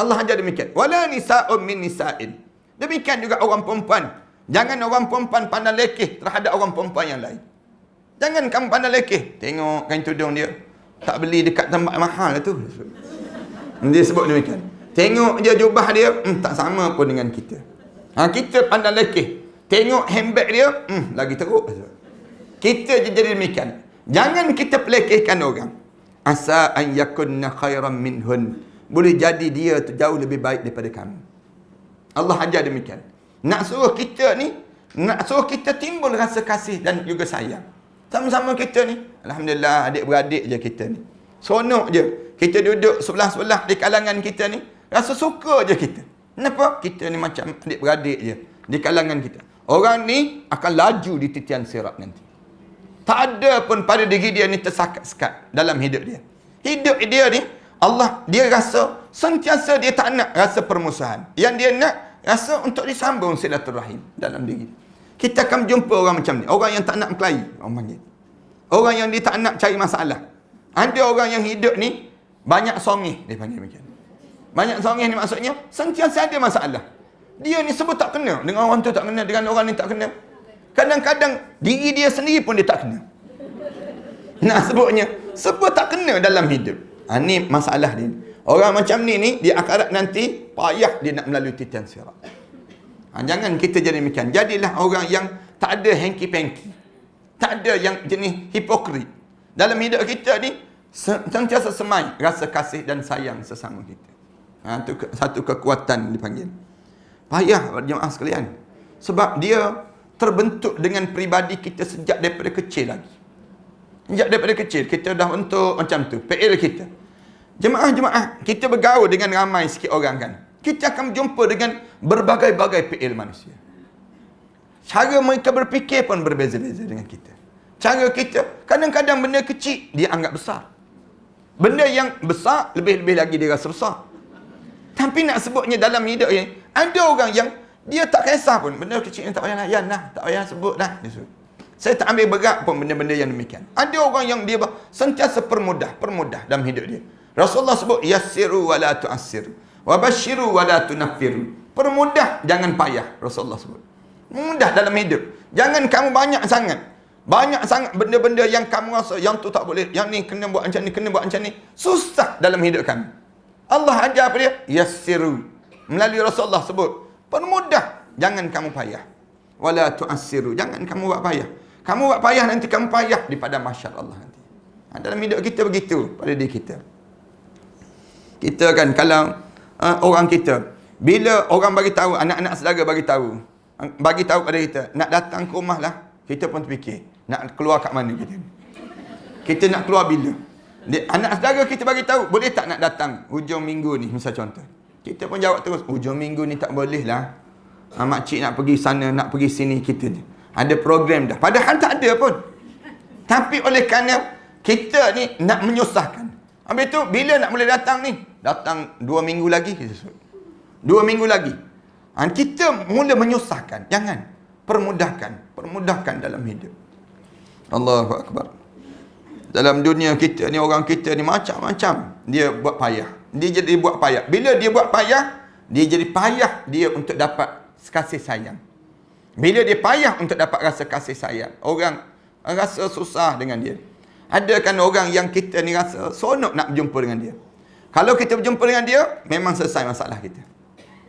Speaker 1: Allah ajar demikian. Wala nisa'un min nisa'in. Demikian juga orang perempuan. Jangan orang perempuan pandang lekeh terhadap orang perempuan yang lain. Jangan kamu pandang lekeh. Tengok kain tudung dia, tak beli dekat tempat mahal tu. Dia sebut demikian. Tengok je jubah dia, tak sama pun dengan kita. Kita pandang lekeh. Tengok handbag dia, lagi teruk. Kita je jadi demikian. Jangan kita pelekehkan orang. Asa an yakunna khairan minhun. Boleh jadi dia tu jauh lebih baik daripada kamu. Allah ajar demikian. Nak suruh kita ni, nak suruh kita timbul rasa kasih dan juga sayang. Sama-sama kita ni, alhamdulillah, adik-beradik je kita ni. Seronok je. Kita duduk sebelah-sebelah di kalangan kita ni, rasa suka je kita. Kenapa? Kita ni macam adik-beradik je di kalangan kita. Orang ni akan laju di titian sirat nanti. Tak ada pun pada diri dia ni tersekat-sekat dalam hidup dia. Hidup dia ni, Allah, dia rasa sentiasa dia tak nak rasa permusuhan. Yang dia nak rasa untuk disambung silaturahim dalam diri. Kita akan jumpa orang macam ni. Orang yang tak nak berkelahi, orang panggil. Orang yang dia tak nak cari masalah. Ada orang yang hidup ni banyak songih, dia panggil macam. Banyak songih ni maksudnya sentiasa ada masalah. Dia ni sebut tak kena dengan orang tu, tak kena dengan orang ni, tak kena. Kadang-kadang diri dia sendiri pun dia tak kena. Nak sebutnya sebut tak kena dalam hidup. Ni masalah dia. Orang macam ni di akhirat nanti payah dia nak melalui titian sirat. Jangan kita jadi demikian. Jadilah orang yang tak ada hengki-pengki. Tak ada yang jenis hipokrit. Dalam hidup kita ni sentiasa semai rasa kasih dan sayang sesama kita. Itu satu kekuatan dipanggil. Payah jemaah sekalian. Sebab dia terbentuk dengan peribadi kita sejak daripada kecil lagi. Sejak daripada kecil kita dah bentuk macam tu, PL kita. Jemaah-jemaah, kita bergaul dengan ramai sikit orang kan. Kita akan berjumpa dengan berbagai-bagai PL manusia. Cara mereka berfikir pun berbeza-beza dengan kita. Cara kita, kadang-kadang benda kecil dia anggap besar. Benda yang besar, lebih-lebih lagi dia rasa besar. Tapi nak sebutnya dalam hidup ni, ada orang yang dia tak kisah pun. Benda kecil ni tak payah layan lah, tak payah sebut dah. Saya tak ambil berat pun benda-benda yang demikian. Ada orang yang dia sentiasa permudah dalam hidup dia. Rasulullah sebut, yassiru wa la tu'assiru, wa basyiru wa la tunaffiru. Permudah, jangan payah, Rasulullah sebut. Mudah dalam hidup. Jangan kamu banyak sangat benda-benda yang kamu rasa yang tu tak boleh, yang ni kena buat macam ni, kena buat macam ni. Susah dalam hidup kamu. Allah ajar apa dia? Yassiru. Melalui Rasulullah sebut, permudah, jangan kamu payah. Wala tu'assiru, jangan kamu buat payah. Kamu buat payah, nanti kamu payah di padang mahsyar Allah nanti. Dalam hidup kita begitu pada diri kita. Kita kan kalau orang kita, bila orang bagi tahu, anak-anak saudara bagi tahu pada kita, nak datang ke rumah lah, kita pun terfikir, nak keluar kat mana kita? Kita nak keluar bila? Anak saudara kita bagi tahu, boleh tak nak datang hujung minggu ni, misal contoh. Kita pun jawab terus, hujung minggu ni tak boleh lah. Makcik nak pergi sana, nak pergi sini, kita ni ada program dah. Padahal tak ada pun. Tapi oleh kerana kita ni nak menyusahkan. Habis tu, bila nak mula datang ni? Datang 2 minggu lagi, kita sebut. 2 minggu lagi. Kita mula menyusahkan. Jangan. Permudahkan dalam hidup. Allahu Akbar. Dalam dunia kita ni, orang kita ni macam-macam. Dia buat payah. Dia jadi buat payah. Bila dia buat payah, dia jadi payah dia untuk dapat kasih sayang. Bila dia payah untuk dapat rasa kasih sayang, orang rasa susah dengan dia. Ada kan orang yang kita ni rasa seronok nak berjumpa dengan dia. Kalau kita berjumpa dengan dia, memang selesai masalah kita.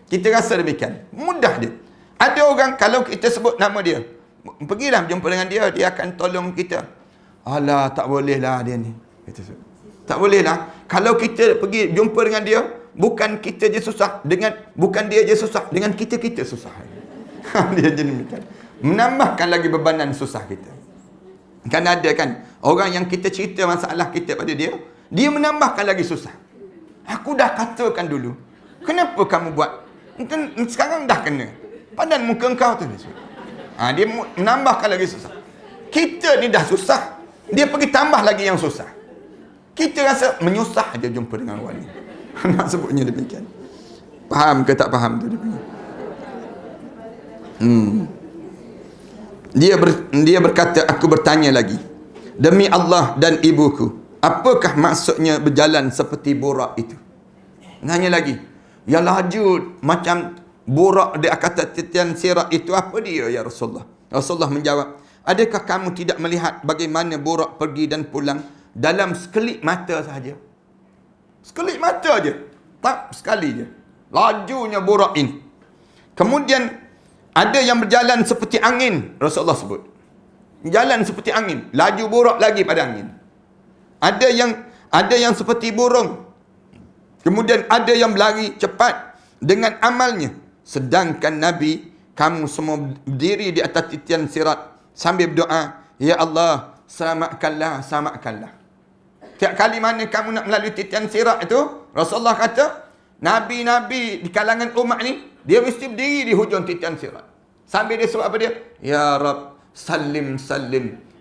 Speaker 1: Kita rasa demikian. Mudah dia. Ada orang, kalau kita sebut nama dia, pergilah berjumpa dengan dia, dia akan tolong kita. Alah, tak boleh lah dia ni. Tak boleh lah. Kalau kita pergi jumpa dengan dia, bukan kita je susah, bukan dia je susah, dengan kita susah. Dia je demikian. Menambahkan lagi bebanan susah kita. Kan ada kan, orang yang kita cerita masalah kita pada dia, dia menambahkan lagi susah. Aku dah katakan dulu, kenapa kamu buat? Sekarang dah kena. Padan muka engkau tu. Dia menambahkan lagi susah. Kita ni dah susah, dia pergi tambah lagi yang susah. Kita rasa menyusah aja jumpa dengan orang ni. Nak sebutnya demikian. Faham ke tak faham tu dia dia berkata, aku bertanya lagi, demi Allah dan ibuku, apakah maksudnya berjalan seperti borak itu? Tanya lagi, yang laju macam borak di atas titian sirat itu, apa dia ya Rasulullah? Rasulullah menjawab, adakah kamu tidak melihat bagaimana borak pergi dan pulang dalam sekelip mata sahaja? Sekelip mata je, tak sekali je lajunya borak ini. Kemudian ada yang berjalan seperti angin, Rasulullah sebut. Jalan seperti angin, laju borak lagi pada angin. Ada yang seperti burung. Kemudian ada yang berlari cepat dengan amalnya. Sedangkan Nabi, kamu semua berdiri di atas titian sirat sambil berdoa, ya Allah, selamatkanlah. Tiap kali mana kamu nak melalui titian sirat itu, Rasulullah kata, Nabi-Nabi di kalangan umat ni, dia mesti berdiri di hujung titian sirat. Sambil dia sebut apa dia? Ya Rab, salim.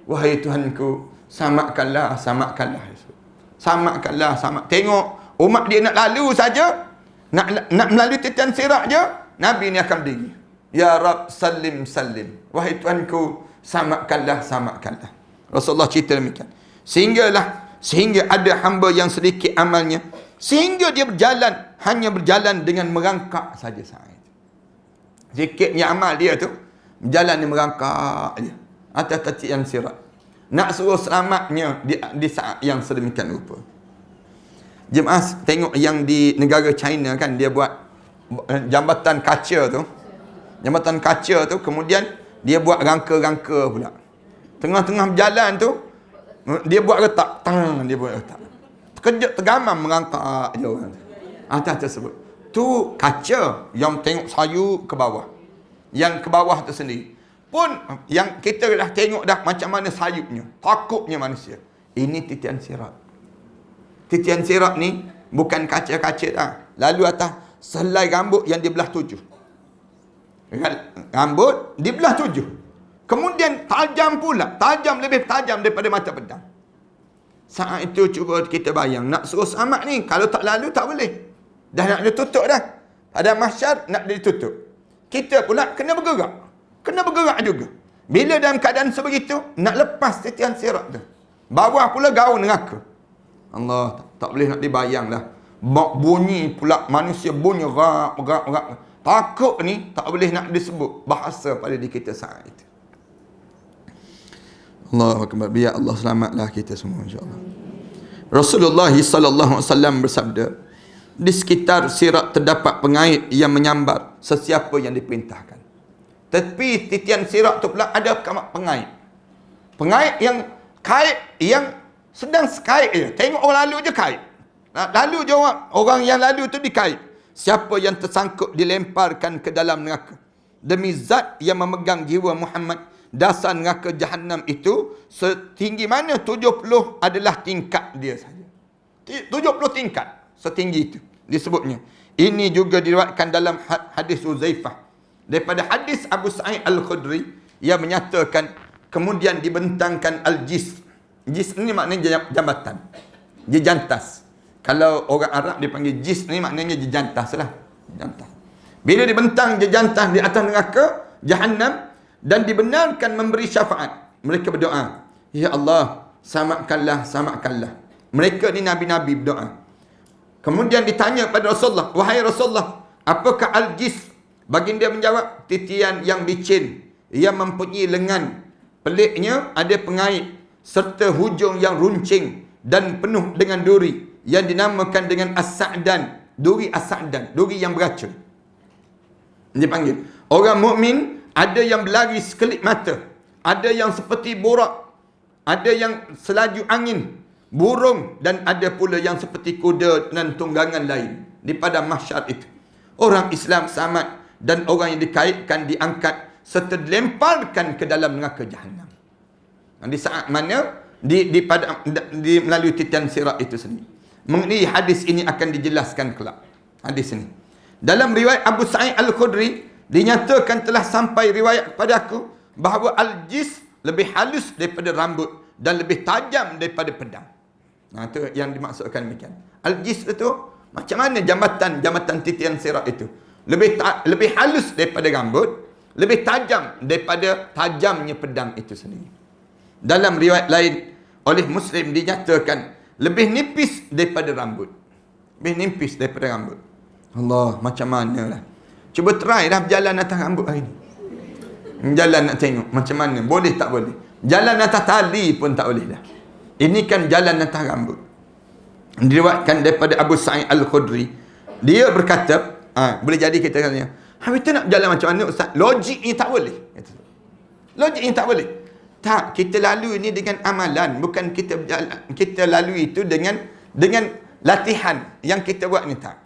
Speaker 1: Wahai Tuhanku, samakanlah. Tengok, umat dia nak lalu saja, nak melalui titian sirat je, Nabi ni akan berdiri. Ya Rab, salim. Wahai Tuhanku, samakanlah. Rasulullah cerita demikian. Sehingga ada hamba yang sedikit amalnya, sehingga dia hanya berjalan dengan merangkak saja saat itu. Sikitnya amal dia tu, berjalan dia merangkak je atas titian sirat. Nak suruh selamatnya di saat yang sedemikian rupa. Jemaah tengok yang di negara China kan, dia buat jambatan kaca tu, kemudian dia buat rangka-rangka pula. Tengah-tengah berjalan tu, dia buat retak. Terkejut tergamam merangkak je orang tu. Atas tersebut. Tu kaca yang tengok sayu ke bawah. Yang ke bawah tu sendiri. Pun yang kita dah tengok dah macam mana sayupnya. Takutnya manusia. Ini titian sirat. Titian sirat ni bukan kaca-kaca dah. Lalu atas selai rambut yang dibelah 7. Rambut dibelah 7. Kemudian tajam pula. Lebih tajam daripada mata pedang. Saat itu cuba kita bayang. Nak suruh selamat ni, kalau tak lalu tak boleh. Dah nak ditutup dah. Ada mahsyar nak ditutup. Kita pula kena bergerak. Kena bergerak juga. Bila dalam keadaan sebegitu, nak lepas titian sirat tu. Bawah pula gaun neraka. Allah, tak boleh nak dibayang dah. Bunyi pula manusia bunyi rak. Takut ni tak boleh nak disebut bahasa pada diri kita saat itu. Allahu akbar. Biar Allah selamatlah kita semua insya-Allah. Rasulullah sallallahu alaihi wasallam bersabda, di sekitar sirat terdapat pengait yang menyambar sesiapa yang diperintahkan. Tapi titian sirat tu pula ada pengait. Pengait yang kait yang sedang kait je. Tengok orang lalu je kait. Lalu je orang yang lalu tu dikait. Siapa yang tersangkut dilemparkan ke dalam neraka. Demi zat yang memegang jiwa Muhammad, dasar neraka Jahannam itu setinggi mana 70 adalah tingkat dia saja. 70 tingkat setinggi itu disebutnya. Ini juga diriwayatkan dalam hadis Uzaifah. Daripada hadis Abu Sa'id Al-Khudri yang menyatakan kemudian dibentangkan Al-Jis. Jis ni maknanya jambatan. Jejantas. Kalau orang Arab dipanggil jis ni maknanya jejantas lah. Jejantas. Bila dibentang jejantas di atas neraka Jahannam dan dibenarkan memberi syafaat, mereka berdoa, ya Allah, selamatkanlah. Mereka ni nabi-nabi berdoa. Kemudian ditanya pada Rasulullah, wahai Rasulullah, apakah Al-Jis? Baginda menjawab, titian yang licin, yang mempunyai lengan, peliknya ada pengait, serta hujung yang runcing dan penuh dengan duri, yang dinamakan dengan As-Sa'dan, duri As-Sa'dan, duri yang beracun. Dipanggil. Orang mukmin ada yang berlari sekelip mata, ada yang seperti borak, ada yang selaju angin, burung, dan ada pula yang seperti kuda dan tunggangan lain di padang mahsyar itu. Orang Islam selamat dan orang yang dikaitkan diangkat serta dilemparkan ke dalam neraka Jahannam. Di saat mana di melalui titian sirat itu sendiri. Mengenai hadis ini akan dijelaskan kelak. Hadis ini. Dalam riwayat Abu Sa'id Al-Khudri dinyatakan telah sampai riwayat kepada aku bahawa Al-Jis lebih halus daripada rambut dan lebih tajam daripada pedang. Nah, itu yang dimaksudkan demikian. Al-Jis itu macam mana jambatan titian sirat itu? Lebih halus daripada rambut, lebih tajam daripada tajamnya pedang itu sendiri. Dalam riwayat lain oleh Muslim dinyatakan lebih nipis daripada rambut. Lebih nipis daripada rambut. Allah, macam mana lah. Cuba try dah berjalan atas rambut hari ni. Jalan nak tengok macam mana. Boleh tak boleh. Jalan atas tali pun tak boleh dah. Ini kan jalan atas rambut. Diriwayatkan daripada Abu Sa'id Al-Khudri. Dia berkata, boleh jadi kita katanya, habis tu nak berjalan macam mana Ustaz? Logik ni tak boleh. Logik ni tak boleh. Tak, kita lalu ini dengan amalan, bukan kita berjalan, kita lalui itu dengan latihan yang kita buat ni tak.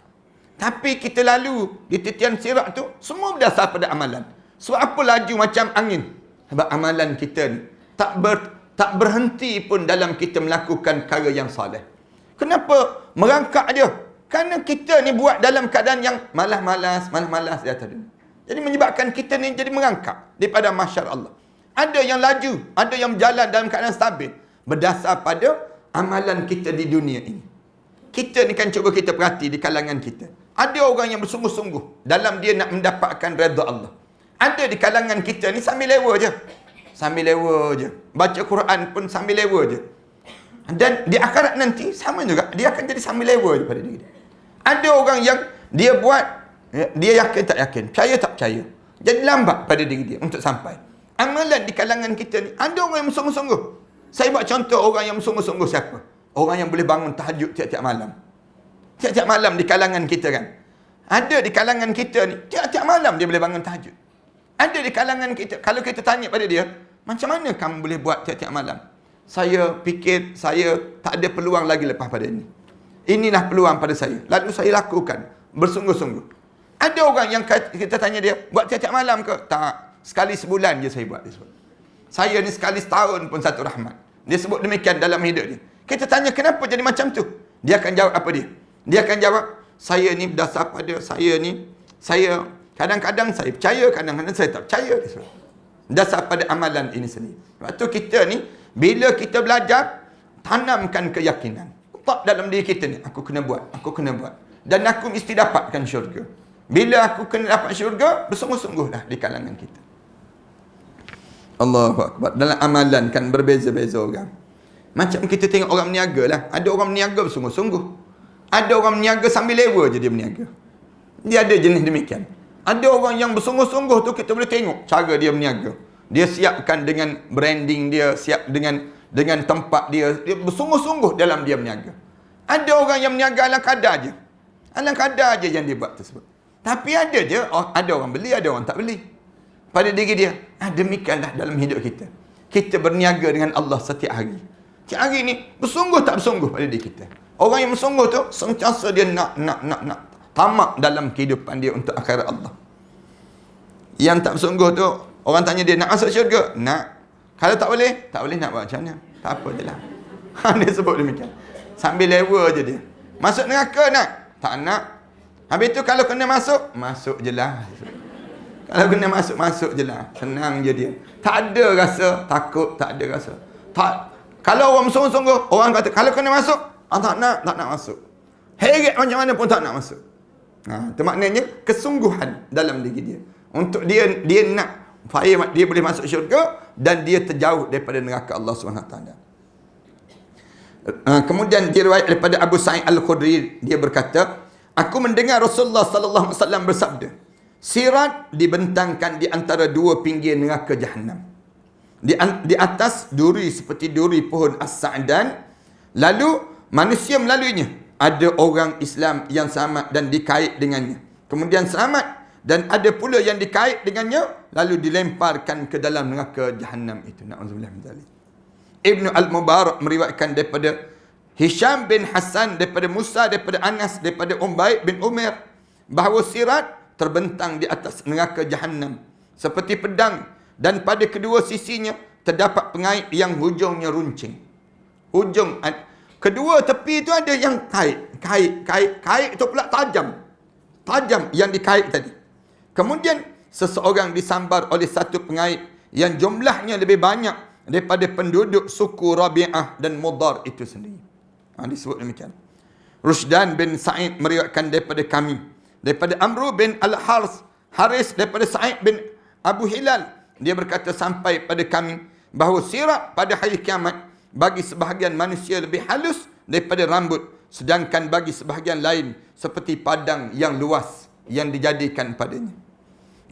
Speaker 1: Tapi kita lalu di titian sirat tu semua berdasar pada amalan. Sebab apa laju macam angin? Sebab amalan kita ni tak berhenti pun dalam kita melakukan perkara yang soleh. Kenapa merangkak dia? Kerana kita ni buat dalam keadaan yang malas-malas di atas dunia. Jadi menyebabkan kita ni jadi merangkak daripada mahsyar Allah. Ada yang laju, ada yang berjalan dalam keadaan stabil berdasar pada amalan kita di dunia ini. Kita ni kan cuba kita perhati di kalangan kita. Ada orang yang bersungguh-sungguh dalam dia nak mendapatkan redha Allah. Ada di kalangan kita ni sambil lewa je. Sambil lewa je. Baca Quran pun sambil lewa je. Dan di akhirat nanti sama juga. Dia akan jadi sambil lewa je pada diri dia. Ada orang yang dia buat, dia yakin tak yakin, percaya tak percaya. Jadi lambat pada diri dia untuk sampai. Amalan di kalangan kita ni, ada orang yang bersungguh-sungguh. Saya buat contoh orang yang bersungguh-sungguh siapa? Orang yang boleh bangun tahajud tiap-tiap malam. Tiap-tiap malam di kalangan kita kan. Ada di kalangan kita ni, tiap-tiap malam dia boleh bangun tahajud. Ada di kalangan kita, kalau kita tanya pada dia, macam mana kamu boleh buat tiap-tiap malam? Saya fikir saya tak ada peluang lagi lepas pada ini. Inilah peluang pada saya. Lalu saya lakukan. bersungguh-sungguh. Ada orang yang kita tanya dia, buat tiap-tiap malam ke? Tak. Sekali sebulan je saya buat, dia sebut. Saya ni sekali setahun pun satu rahmat. Dia sebut demikian dalam hidup dia. Kita tanya kenapa jadi macam tu? Dia akan jawab apa dia? Dia akan jawab, saya ni berdasar pada saya kadang-kadang saya percaya, kadang-kadang saya tak percaya. Dia sebut. Dasar pada amalan ini sendiri. Sebab tu kita ni, bila kita belajar, tanamkan keyakinan. Tak dalam diri kita ni, aku kena buat. Dan aku mesti dapatkan syurga. Bila aku kena dapat syurga, bersungguh-sungguhlah di kalangan kita. Allahu Akbar. Dalam amalan kan berbeza-beza orang. Macam kita tengok orang berniaga lah. Ada orang berniaga bersungguh-sungguh. Ada orang berniaga sambil lewa je dia berniaga. Dia ada jenis demikian. Ada orang yang bersungguh-sungguh tu kita boleh tengok cara dia berniaga. Dia siapkan dengan branding dia, siap dengan tempat dia. Dia bersungguh-sungguh dalam dia berniaga. Ada orang yang berniaga ala kadar je. Ala kadar je yang dia buat tersebut. Tapi ada orang beli, ada orang tak beli. Pada diri dia, demikianlah dalam hidup kita. Kita berniaga dengan Allah setiap hari. Setiap hari ni, bersungguh tak bersungguh pada diri kita. Orang yang bersungguh tu, sentiasa dia nak. Tamak dalam kehidupan dia untuk akhirat Allah. Yang tak bersungguh tu, orang tanya dia, nak masuk syurga? Nak. Kalau tak boleh nak buat macam mana? Tak apa je lah. Dia sebut demikian. Sambil lewa je dia. Masuk neraka nak? Tak nak. Habis tu kalau kena masuk je lah. Kalau kena masuk je lah. Senang je dia. Tak ada rasa takut, tak ada rasa. Kalau orang sungguh-sungguh, orang kata, kalau kena masuk, tak nak masuk. Heret macam mana pun tak nak masuk. Itu maknanya kesungguhan dalam diri dia. Untuk dia nak, dia boleh masuk syurga dan dia terjauh daripada neraka Allah SWT. Kemudian diriwayat daripada Abu Sa'id Al-Khudri, dia berkata, aku mendengar Rasulullah sallallahu alaihi wasallam bersabda, sirat dibentangkan di antara dua pinggir neraka Jahannam. Di atas duri seperti duri pohon as-sa'dan. Lalu manusia melaluinya. Ada orang Islam yang selamat dan dikait dengannya. Kemudian selamat dan ada pula yang dikait dengannya lalu dilemparkan ke dalam neraka Jahannam itu. Na'udzubillah min dzalik. Ibnu Al-Mubarak meriwayatkan daripada Hisham bin Hassan, daripada Musa, daripada Anas, daripada Ubaid bin Umar, bahawa sirat terbentang di atas neraka Jahannam seperti pedang, dan pada kedua sisinya terdapat pengait yang hujungnya runcing. Kedua tepi itu ada yang kait itu pula tajam yang dikait tadi. Kemudian seseorang disambar oleh satu pengait yang jumlahnya lebih banyak daripada penduduk suku Rabi'ah dan Mudar itu sendiri. Disebut demikian. Rusdan bin Sa'id meriwayatkan daripada Amru bin Haris daripada Sa'id bin Abu Hilal, dia berkata sampai pada kami bahawa sirat pada hari kiamat bagi sebahagian manusia lebih halus daripada rambut, sedangkan bagi sebahagian lain seperti padang yang luas yang dijadikan padanya.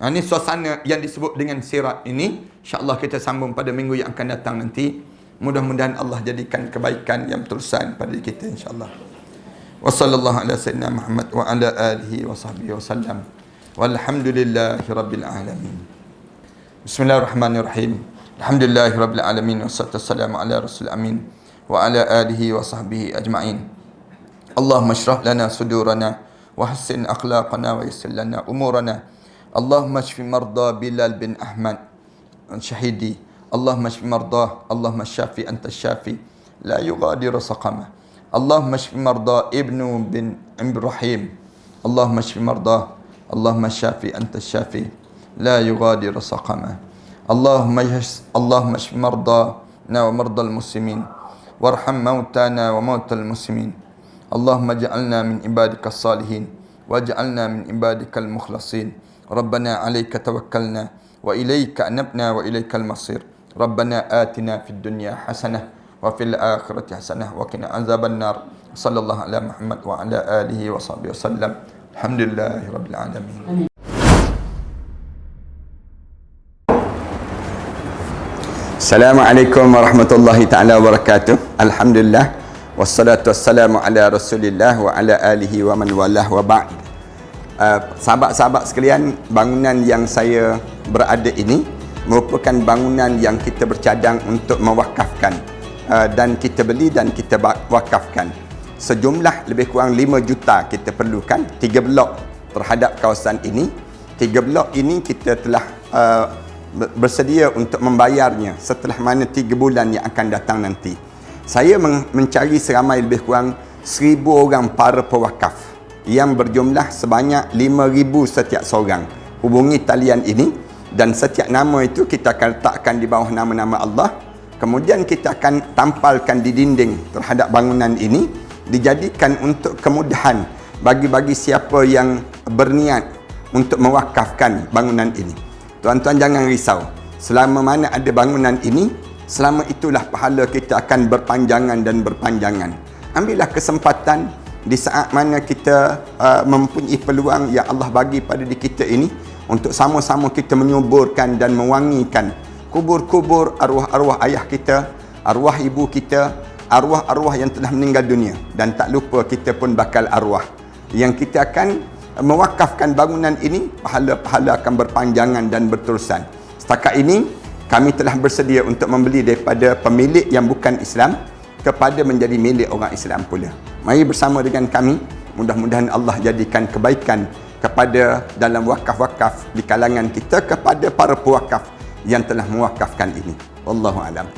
Speaker 1: Ini suasana yang disebut dengan sirat ini. InsyaAllah kita sambung pada minggu yang akan datang nanti. Mudah-mudahan Allah jadikan kebaikan yang terusan pada kita insyaAllah. Wa sallallahu ala sayyidina Muhammad wa ala alihi wa sahbihi wa sallam. Walhamdulillahi rabbil alamin. Bismillahirrahmanirrahim. Alhamdulillahi rabbil alamin. Wassalatu wassalamu ala rasul amin wa ala alihi wa sahbihi ajma'in. Allahumma shrah lana sudurana wa hassin akhlaqana wa yassir lana umurana. Allahumma shfi marda Bilal bin Ahmad syahidi. Allahumma shfi mardah. Allahumma syafi anta syafi la yughadiru saqama. Allahumma shfi mardah Ibnu bin Ibrahim. Allahumma shfi mardah. Allahumma syafi anta syafi la yughadiru saqama. Allahumma shfi mardana wa mardal muslimin warham mautana wa mautal muslimin. Allahumma ja'alna min ibadika salihin waj'alna min ibadika al-mukhlasin. Rabbana 'alaika tawakkalna wa ilaika anabna wa ilaikal masir. Rabbana atina fid dunya hasanah wa fil akhirati hasanah wa qina azaban nar. Sallallahu ala Muhammad wa ala alihi wa sahbihi wasallam. Alhamdulillahi rabbil alamin. Assalamualaikum warahmatullahi taala wabarakatuh. Alhamdulillah wassalatu wassalamu ala Rasulillah wa ala alihi wa man walah wa ba'd. Sahabat-sahabat sekalian, bangunan yang saya berada ini merupakan bangunan yang kita bercadang untuk mewakafkan, dan kita beli dan kita wakafkan. sejumlah lebih kurang 5 juta kita perlukan 3 blok terhadap kawasan ini. 3 blok ini kita telah bersedia untuk membayarnya setelah mana 3 bulan yang akan datang nanti. Saya mencari seramai lebih kurang 1,000 orang para pewakaf yang berjumlah sebanyak 5,000 setiap seorang. Hubungi talian ini dan setiap nama itu kita akan letakkan di bawah nama-nama Allah. Kemudian kita akan tampalkan di dinding terhadap bangunan ini, dijadikan untuk kemudahan bagi siapa yang berniat untuk mewakafkan bangunan ini. Tuan-tuan jangan risau. Selama mana ada bangunan ini, selama itulah pahala kita akan berpanjangan dan berpanjangan. Ambillah kesempatan di saat mana kita mempunyai peluang yang Allah bagi pada diri kita ini untuk sama-sama kita menyuburkan dan mewangikan kubur-kubur arwah-arwah ayah kita, arwah ibu kita, arwah-arwah yang telah meninggal dunia. Dan tak lupa kita pun bakal arwah yang kita akan mewakafkan bangunan ini, pahala-pahala akan berpanjangan dan berterusan. Setakat ini kami telah bersedia untuk membeli daripada pemilik yang bukan Islam kepada menjadi milik orang Islam pula. Mari bersama dengan kami, mudah-mudahan Allah jadikan kebaikan kepada dalam wakaf-wakaf di kalangan kita, kepada para pewakaf yang telah mewakafkan ini. Wallahu a'lam.